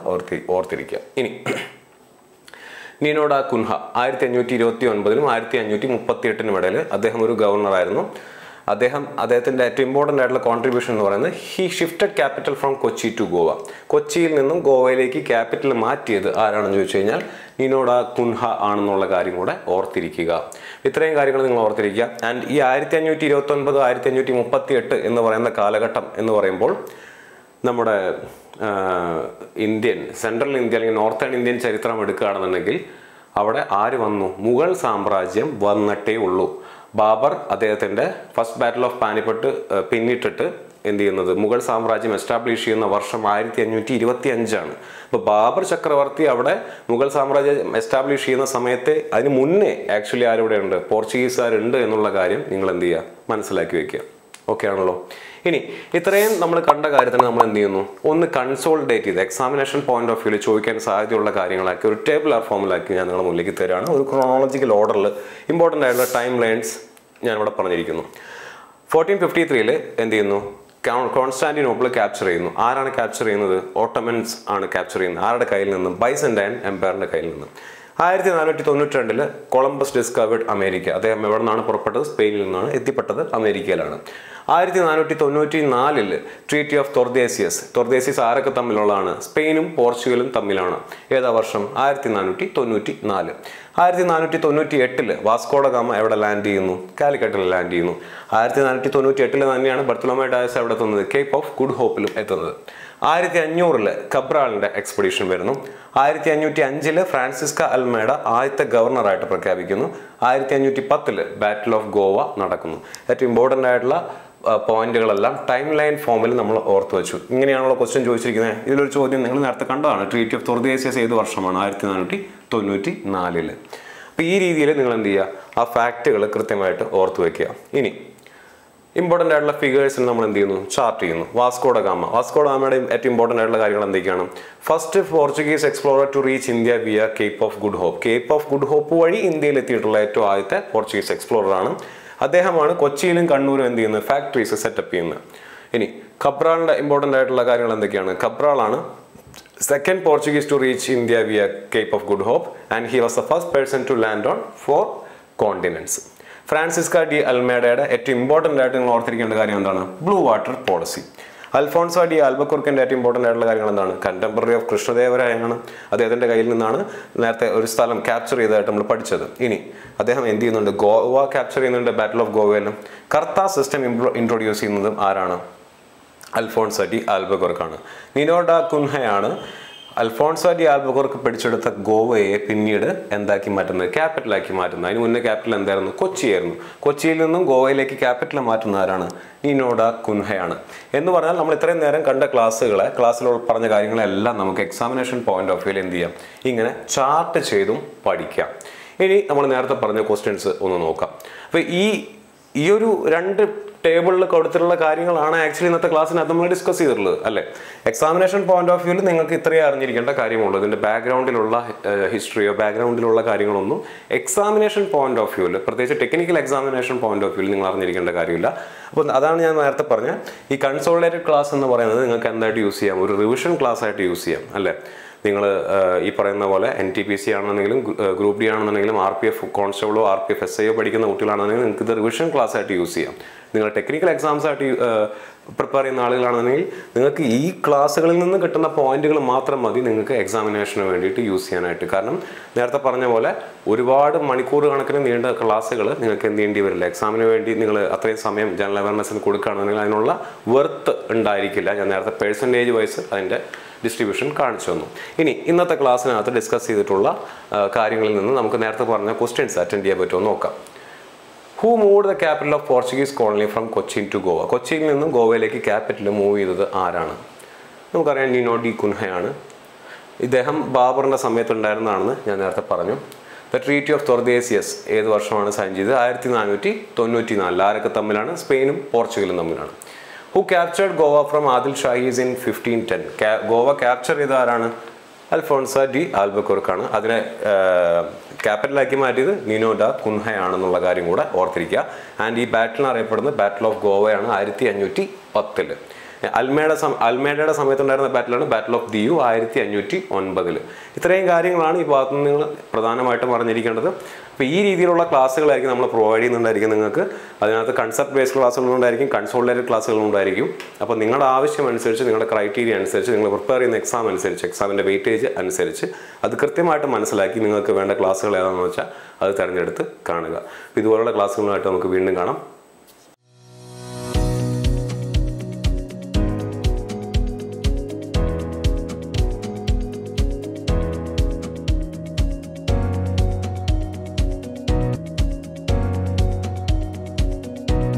ഓർത്തിരിക്കുക. ഇനി നീനോ ഡാ കുൻഹ 1529 1538 ഇടയിൽ അദ്ദേഹം ഒരു ഗവർണറായിരുന്നു. അദ്ദേഹത്തിന്റെ ഏറ്റവും ഇമ്പോർട്ടൻ്റ് ആയിട്ടുള്ള കോൺട്രിബ്യൂഷൻ എന്ന് പറയുന്നത് he shifted capital from Kochi to Goa. കൊച്ചിയിൽ നിന്നും ഗോവയിലേക്ക് ക്യാപിറ്റൽ മാറ്റിയത് ആരാണെന്ന് ചോദിച്ചു കഴിഞ്ഞാൽ നീനോ ഡാ കുൻഹ ആണെന്നുള്ള കാര്യം കൂടെ ഓർത്തിരിക്കുക. ഇത്രയും കാര്യങ്ങൾ നിങ്ങൾ ഓർത്തിരിക്കുക. ആൻഡ് ഈ 1529 1538 എന്ന് പറയുന്ന കാലഘട്ടം എന്ന് പറയുമ്പോൾ നമ്മുടെ സെൻട്രൽ ഇന്ത്യ അല്ലെങ്കിൽ നോർത്തേൺ ഇന്ത്യൻ ചരിത്രം എടുക്കുകയാണെന്നുണ്ടെങ്കിൽ അവിടെ ആര് വന്നു? മുഗൾ സാമ്രാജ്യം വന്നിട്ടേ ഉള്ളൂ. ബാബർ അദ്ദേഹത്തിന്റെ ഫസ്റ്റ് ബാറ്റിൽ ഓഫ് പാനിപ്പട്ട് പിന്നിട്ടിട്ട് എന്ത് ചെയ്യുന്നത്? മുഗൾ സാമ്രാജ്യം എസ്റ്റാബ്ലിഷ് ചെയ്യുന്ന വർഷം 1525 അപ്പോൾ ബാബർ ചക്രവർത്തി അവിടെ മുഗൾ സാമ്രാജ്യം എസ്റ്റാബ്ലിഷ് ചെയ്യുന്ന സമയത്ത് അതിന് മുന്നേ ആക്ച്വലി ആരിവിടെ ഉണ്ട്? പോർച്ചുഗീസുകാരുണ്ട് എന്നുള്ള കാര്യം നിങ്ങൾ എന്ത് ചെയ്യുക? മനസ്സിലാക്കി വെക്കുക. ഓക്കെ ആണല്ലോ. ഇനി ഇത്രയും നമ്മൾ കണ്ട കാര്യത്തിന് നമ്മൾ എന്ത് ചെയ്യുന്നു? ഒന്ന് കൺസോൾഡേറ്റ് ചെയ്ത് എക്സാമിനേഷൻ പോയിന്റ് ഓഫ് വ്യൂവിൽ ചോദിക്കാൻ സാധ്യതയുള്ള കാര്യങ്ങളാക്കി ഒരു ടേബിളർ ഫോമിലാക്കി ഞാൻ നിങ്ങളുടെ മുന്നിലേക്ക് തരാണ്. ഒരു ക്രോണോളജിക്കൽ ഓർഡറിൽ ഇമ്പോർട്ടൻ്റ് ആയിട്ടുള്ള ടൈം ലൈൻസ് ഞാനിവിടെ പറഞ്ഞിരിക്കുന്നു. 1453 എന്ത് ചെയ്യുന്നു? കോൺസ്റ്റാന്റിനോപ്പിൾ ക്യാപ്ചർ ചെയ്യുന്നു. ആരാണ് ക്യാപ്ചർ ചെയ്യുന്നത്? ഓട്ടോമൻസ് ആണ് ക്യാപ്ചർ ചെയ്യുന്നത്. ആരുടെ കയ്യിൽ നിന്നും? ബൈസന്റൈൻ എംപയറിന്റെ കയ്യിൽ നിന്നും. 1492 കൊളംബസ് ഡിസ്കവേർഡ് അമേരിക്ക. അദ്ദേഹം എവിടെ നിന്നാണ് പുറപ്പെട്ടത്? സ്പെയിനിൽ നിന്നാണ്. എത്തിപ്പെട്ടത് അമേരിക്കയിലാണ്. 1494 ട്രീറ്റി ഓഫ് ടൊർദേസിയസ് ആരൊക്കെ തമ്മിലുള്ളതാണ്? സ്പെയിനും പോർച്ചുഗലും തമ്മിലാണ്. ഏതാ വർഷം? 1494. 1498 വാസ്കോഡ ഗാമ എവിടെ ലാൻഡ് ചെയ്യുന്നു? കാലിക്കറ്റിൽ ലാൻഡ് ചെയ്യുന്നു. 1498 തന്നെയാണ് ബർത്തലോമേ ഡയസ് എവിടെ എത്തുന്നത്? കേപ്പ് ഓഫ് ഗുഡ് ഹോപ്പിലും എത്തുന്നത്. 1500 കബ്രാളിന്റെ എക്സ്പെഡീഷൻ വരുന്നു. 1505 ഫ്രാൻസിസ്ക അൽമേഡ ആദ്യത്തെ ഗവർണറായിട്ട് പ്രഖ്യാപിക്കുന്നു. 1510 ബാറ്റിൽ ഓഫ് ഗോവ നടക്കുന്നു. ഏറ്റവും ഇമ്പോർട്ടൻ്റ് ആയിട്ടുള്ള പോയിന്റുകളെല്ലാം ടൈം ലൈൻ ഫോമിൽ നമ്മൾ ഓർത്തു വെച്ചു. ഇങ്ങനെയാണുള്ള ക്വസ്റ്റ്യൻ ചോദിച്ചിരിക്കുന്നത്. ഇതിലൊരു ചോദ്യം നിങ്ങൾ നേരത്തെ കണ്ടതാണ്. ട്രീറ്റി ഓഫ് ടൊർദേസിയസ് ഏത് വർഷമാണ്? 1494. അപ്പോൾ ഈ രീതിയിൽ നിങ്ങൾ എന്ത് ചെയ്യുക? ആ ഫാക്റ്റുകൾ കൃത്യമായിട്ട് ഓർത്തു വയ്ക്കുക. ഇനി ഇമ്പോർട്ടൻ്റ് ആയിട്ടുള്ള ഫിഗേഴ്സിന് നമ്മൾ എന്ത് ചെയ്യുന്നു? ചാർട്ട് ചെയ്യുന്നു. വാസ്കോഡ ഗാമയുടെ ഏറ്റവും ഇമ്പോർട്ടൻ്റ് ആയിട്ടുള്ള കാര്യങ്ങൾ എന്തൊക്കെയാണ്? First Portuguese explorer to reach India via Cape of Good Hope. Cape of Good Hope വഴി ഇന്ത്യയിൽ എത്തിയിട്ടുള്ള ഏറ്റവും ആദ്യത്തെ പോർച്ചുഗീസ് എക്സ്പ്ലോറർ ആണ്. അദ്ദേഹമാണ് കൊച്ചിയിലും കണ്ണൂരും എന്ത് ചെയ്യുന്നത്? ഫാക്ടറീസ് സെറ്റപ്പ് ചെയ്യുന്നത്. ഇനി കബ്രാളിന്റെ ഇമ്പോർട്ടൻ്റ് ആയിട്ടുള്ള കാര്യങ്ങൾ എന്തൊക്കെയാണ്? കബ്രാളാണ് second Portuguese to reach India via Cape of Good Hope and he was the first person to land on 4 continents. Francisco de അൽമേഡയുടെ ഏറ്റവും ഇമ്പോർട്ടൻ്റ് ആയിട്ട് നിങ്ങൾ ഓർത്തിരിക്കേണ്ട കാര്യം എന്താണ്? Blue water policy. Alfonso de ആൽബക്കുർക്കിൻ്റെ ഏറ്റവും ഇമ്പോർട്ടൻ്റ് ആയിട്ടുള്ള കാര്യങ്ങൾ എന്താണ്? കണ്ടംപററി ഓഫ് കൃഷ്ണദേവരായാണ്. അദ്ദേഹത്തിൻ്റെ കയ്യിൽ നിന്നാണ് നേരത്തെ ഒരു സ്ഥലം ക്യാപ്ചർ ചെയ്തതായിട്ട് നമ്മൾ പഠിച്ചത്. ഇനി അദ്ദേഹം എന്ത് ചെയ്യുന്നുണ്ട്? ഗോവ ക്യാപ്ചർ ചെയ്യുന്നുണ്ട്, ബാറ്റിൽ ഓഫ് ഗോവയിലും. കർത്ത സിസ്റ്റം ഇൻട്രൊഡ്യൂസ് ചെയ്യുന്നതും ആരാണ്? അൽഫോൺസോ ഡി ആൽബക്കുർക്കാണ്. നിനോ ഡ കുൻഹയാണ് അൽഫോൺസോ ഡി ആൽബക്കുർക്ക് പിടിച്ചെടുത്ത ഗോവയെ പിന്നീട് എന്താക്കി മാറ്റുന്നത്? ക്യാപിറ്റലാക്കി മാറ്റുന്നത്. അതിന് മുന്നേ ക്യാപിറ്റൽ എന്തായിരുന്നു? കൊച്ചിയായിരുന്നു. കൊച്ചിയിൽ നിന്നും ഗോവയിലേക്ക് ക്യാപിറ്റൽ മാറ്റുന്ന ആരാണ്? Nino da കുൻഹയാണ്. എന്ന് പറഞ്ഞാൽ നമ്മൾ ഇത്രയും നേരം കണ്ട ക്ലാസ്സിൽ പറഞ്ഞ കാര്യങ്ങളെല്ലാം നമുക്ക് എക്സാമിനേഷൻ പോയിന്റ് ഓഫ് വ്യൂവിൽ എന്ത് ചെയ്യാം? ഇങ്ങനെ ചാർട്ട് ചെയ്തും പഠിക്കാം. ഇനി നമ്മൾ നേരത്തെ പറഞ്ഞ ക്വസ്റ്റ്യൻസ് ഒന്ന് നോക്കാം. അപ്പോൾ ഈ ഒരു രണ്ട് ടേബിളിൽ കൊടുത്തിട്ടുള്ള കാര്യങ്ങളാണ് ആക്ച്വലി ഇന്നത്തെ ക്ലാസ്സിനകത്ത് നമ്മൾ ഡിസ്കസ് ചെയ്തിട്ടുള്ളത്, അല്ലേ? എക്സാമിനേഷൻ പോയിന്റ് ഓഫ് വ്യൂവിൽ നിങ്ങൾക്ക് ഇത്രയും അറിഞ്ഞിരിക്കേണ്ട കാര്യമുള്ളൂ. ഇതിൻ്റെ ബാക്ക്ഗ്രൗണ്ടിലുള്ള ഹിസ്റ്ററിയോ ബാക്ക്ഗ്രൗണ്ടിലുള്ള കാര്യങ്ങളൊന്നും എക്സാമിനേഷൻ പോയിന്റ് ഓഫ് വ്യൂവിൽ, പ്രത്യേകിച്ച് ടെക്നിക്കൽ എക്സാമിനേഷൻ പോയിന്റ് ഓഫ് വ്യൂവിൽ നിങ്ങൾ അറിഞ്ഞിരിക്കേണ്ട കാര്യമില്ല. അപ്പോൾ അതാണ് ഞാൻ നേരത്തെ പറഞ്ഞ ഈ കൺസോളിഡേറ്റഡ് ക്ലാസ് എന്ന് പറയുന്നത് നിങ്ങൾക്ക് എന്തായിട്ട് യൂസ് ചെയ്യാം? ഒരു റിവിഷൻ ക്ലാസ് ആയിട്ട് യൂസ് ചെയ്യാം, അല്ലേ? നിങ്ങൾ ഈ പറയുന്ന പോലെ NTPC ആണെന്നുണ്ടെങ്കിലും ഗ്രൂപ്പ് ഡി ആണെന്നുണ്ടെങ്കിലും RPF കോൺസ്റ്റബിളോ RPF SIO പഠിക്കുന്ന കുട്ടികളാണെന്നുണ്ടെങ്കിൽ നിങ്ങൾക്ക് ഇത് റിവിഷൻ ക്ലാസ് ആയിട്ട് യൂസ് ചെയ്യാം. നിങ്ങൾ ടെക്നിക്കൽ എക്സാംസ് ആയിട്ട് പ്രിപ്പയർ ചെയ്യുന്ന ആളുകളാണെന്നുണ്ടെങ്കിൽ നിങ്ങൾക്ക് ഈ ക്ലാസ്സുകളിൽ നിന്ന് കിട്ടുന്ന പോയിന്റുകൾ മാത്രം മതി നിങ്ങൾക്ക് എക്സാമിനേഷന് വേണ്ടിയിട്ട് യൂസ് ചെയ്യാനായിട്ട്. കാരണം നേരത്തെ പറഞ്ഞ പോലെ ഒരുപാട് മണിക്കൂർ കണക്കിന് നീണ്ട ക്ലാസ്സുകൾ നിങ്ങൾക്ക് എന്ത് ചെയ്യേണ്ടി വരില്ല. എക്സാമിന് വേണ്ടി നിങ്ങൾ അത്രയും സമയം ജനറൽ അവയർനെസ്സിന് കൊടുക്കുകയാണെന്നുണ്ടെങ്കിൽ അതിനുള്ള വെർത്ത് ഉണ്ടായിരിക്കില്ല. ഞാൻ നേരത്തെ പെർസെൻറ്റേജ് വൈസ് അതിൻ്റെ ഡിസ്ട്രിബ്യൂഷൻ കാണിച്ചു തന്നു. ഇനി ഇന്നത്തെ ക്ലാസ്സിനകത്ത് ഡിസ്കസ് ചെയ്തിട്ടുള്ള കാര്യങ്ങളിൽ നിന്ന് നമുക്ക് നേരത്തെ പറഞ്ഞ ക്വസ്റ്റ്യൻസ് അറ്റൻഡ് ചെയ്യാൻ പറ്റുമോ നോക്കാം. Who moved the capital of Portuguese colony from Cochin to Goa? കൊച്ചിയിൽ നിന്നും ഗോവയിലേക്ക് ക്യാപിറ്റൽ മൂവ് ചെയ്തത് ആരാണ്? നമുക്കറിയാം നിനോ ഡി കുൻഹയാണ്. ഇദ്ദേഹം ബാബറിൻ്റെ സമയത്തുണ്ടായിരുന്നതാണെന്ന് ഞാൻ നേരത്തെ പറഞ്ഞു. ദ ട്രീറ്റി ഓഫ് ടൊർദേസിയസ് ഏത് വർഷമാണ് സൈൻ ചെയ്തത്? 1494. ആരൊക്കെ തമ്മിലാണ്? സ്പെയിനും പോർച്ചുഗലും തമ്മിലാണ്. Who captured Goa from Adil Shahis in 1510? Goa capture ചെയ്ത ആരാണ്? അൽഫോൺസോ ഡി ആൽബക്കുർക്കാണ്. അതിനെ ക്യാപിറ്റലാക്കി മാറ്റിയത് നിനോ ഡ കുൻഹയാണെന്നുള്ള കാര്യം കൂടെ ഓർത്തിരിക്കുക. ആൻഡ് ഈ ബാറ്റിൽ അറിയപ്പെടുന്നത് ബാറ്റിൽ ഓഫ് ഗോവയാണ് 1510. അൽമേഡയുടെ സമയത്തുണ്ടായിരുന്ന ബാറ്റിലാണ് ബാറ്റിൽ ഓഫ് ദിയു 1509. ഇത്രയും കാര്യങ്ങളാണ് ഈ ഭാഗത്ത് നിന്ന് നിങ്ങൾ പ്രധാനമായിട്ടും അറിഞ്ഞിരിക്കേണ്ടത്. അപ്പോൾ ഈ രീതിയിലുള്ള ക്ലാസ്സുകളായിരിക്കും നമ്മൾ പ്രൊവൈഡ് ചെയ്യുന്നുണ്ടായിരിക്കും നിങ്ങൾക്ക്. അതിനകത്ത് കൺസെപ്റ്റ് ബേസ്ഡ് ക്ലാസ്സുകളുണ്ടായിരിക്കും, കൺസോളിഡേറ്റഡ് ക്ലാസ്സുകളുണ്ടായിരിക്കും. അപ്പോൾ നിങ്ങളുടെ ആവശ്യം അനുസരിച്ച്, നിങ്ങളുടെ ക്രൈറ്റീരിയ അനുസരിച്ച്, നിങ്ങൾ പ്രിപ്പയർ ചെയ്യുന്ന എക്സാം അനുസരിച്ച്, എക്സാമിൻ്റെ വെയിറ്റേജ് അനുസരിച്ച് അത് കൃത്യമായിട്ട് മനസ്സിലാക്കി നിങ്ങൾക്ക് വേണ്ട ക്ലാസ്സുകൾ ഏതാണെന്ന് വെച്ചാൽ അത് തിരഞ്ഞെടുത്ത് കാണുക. ഇതുപോലുള്ള ക്ലാസ്സുകളുമായിട്ട് നമുക്ക് വീണ്ടും കാണാം.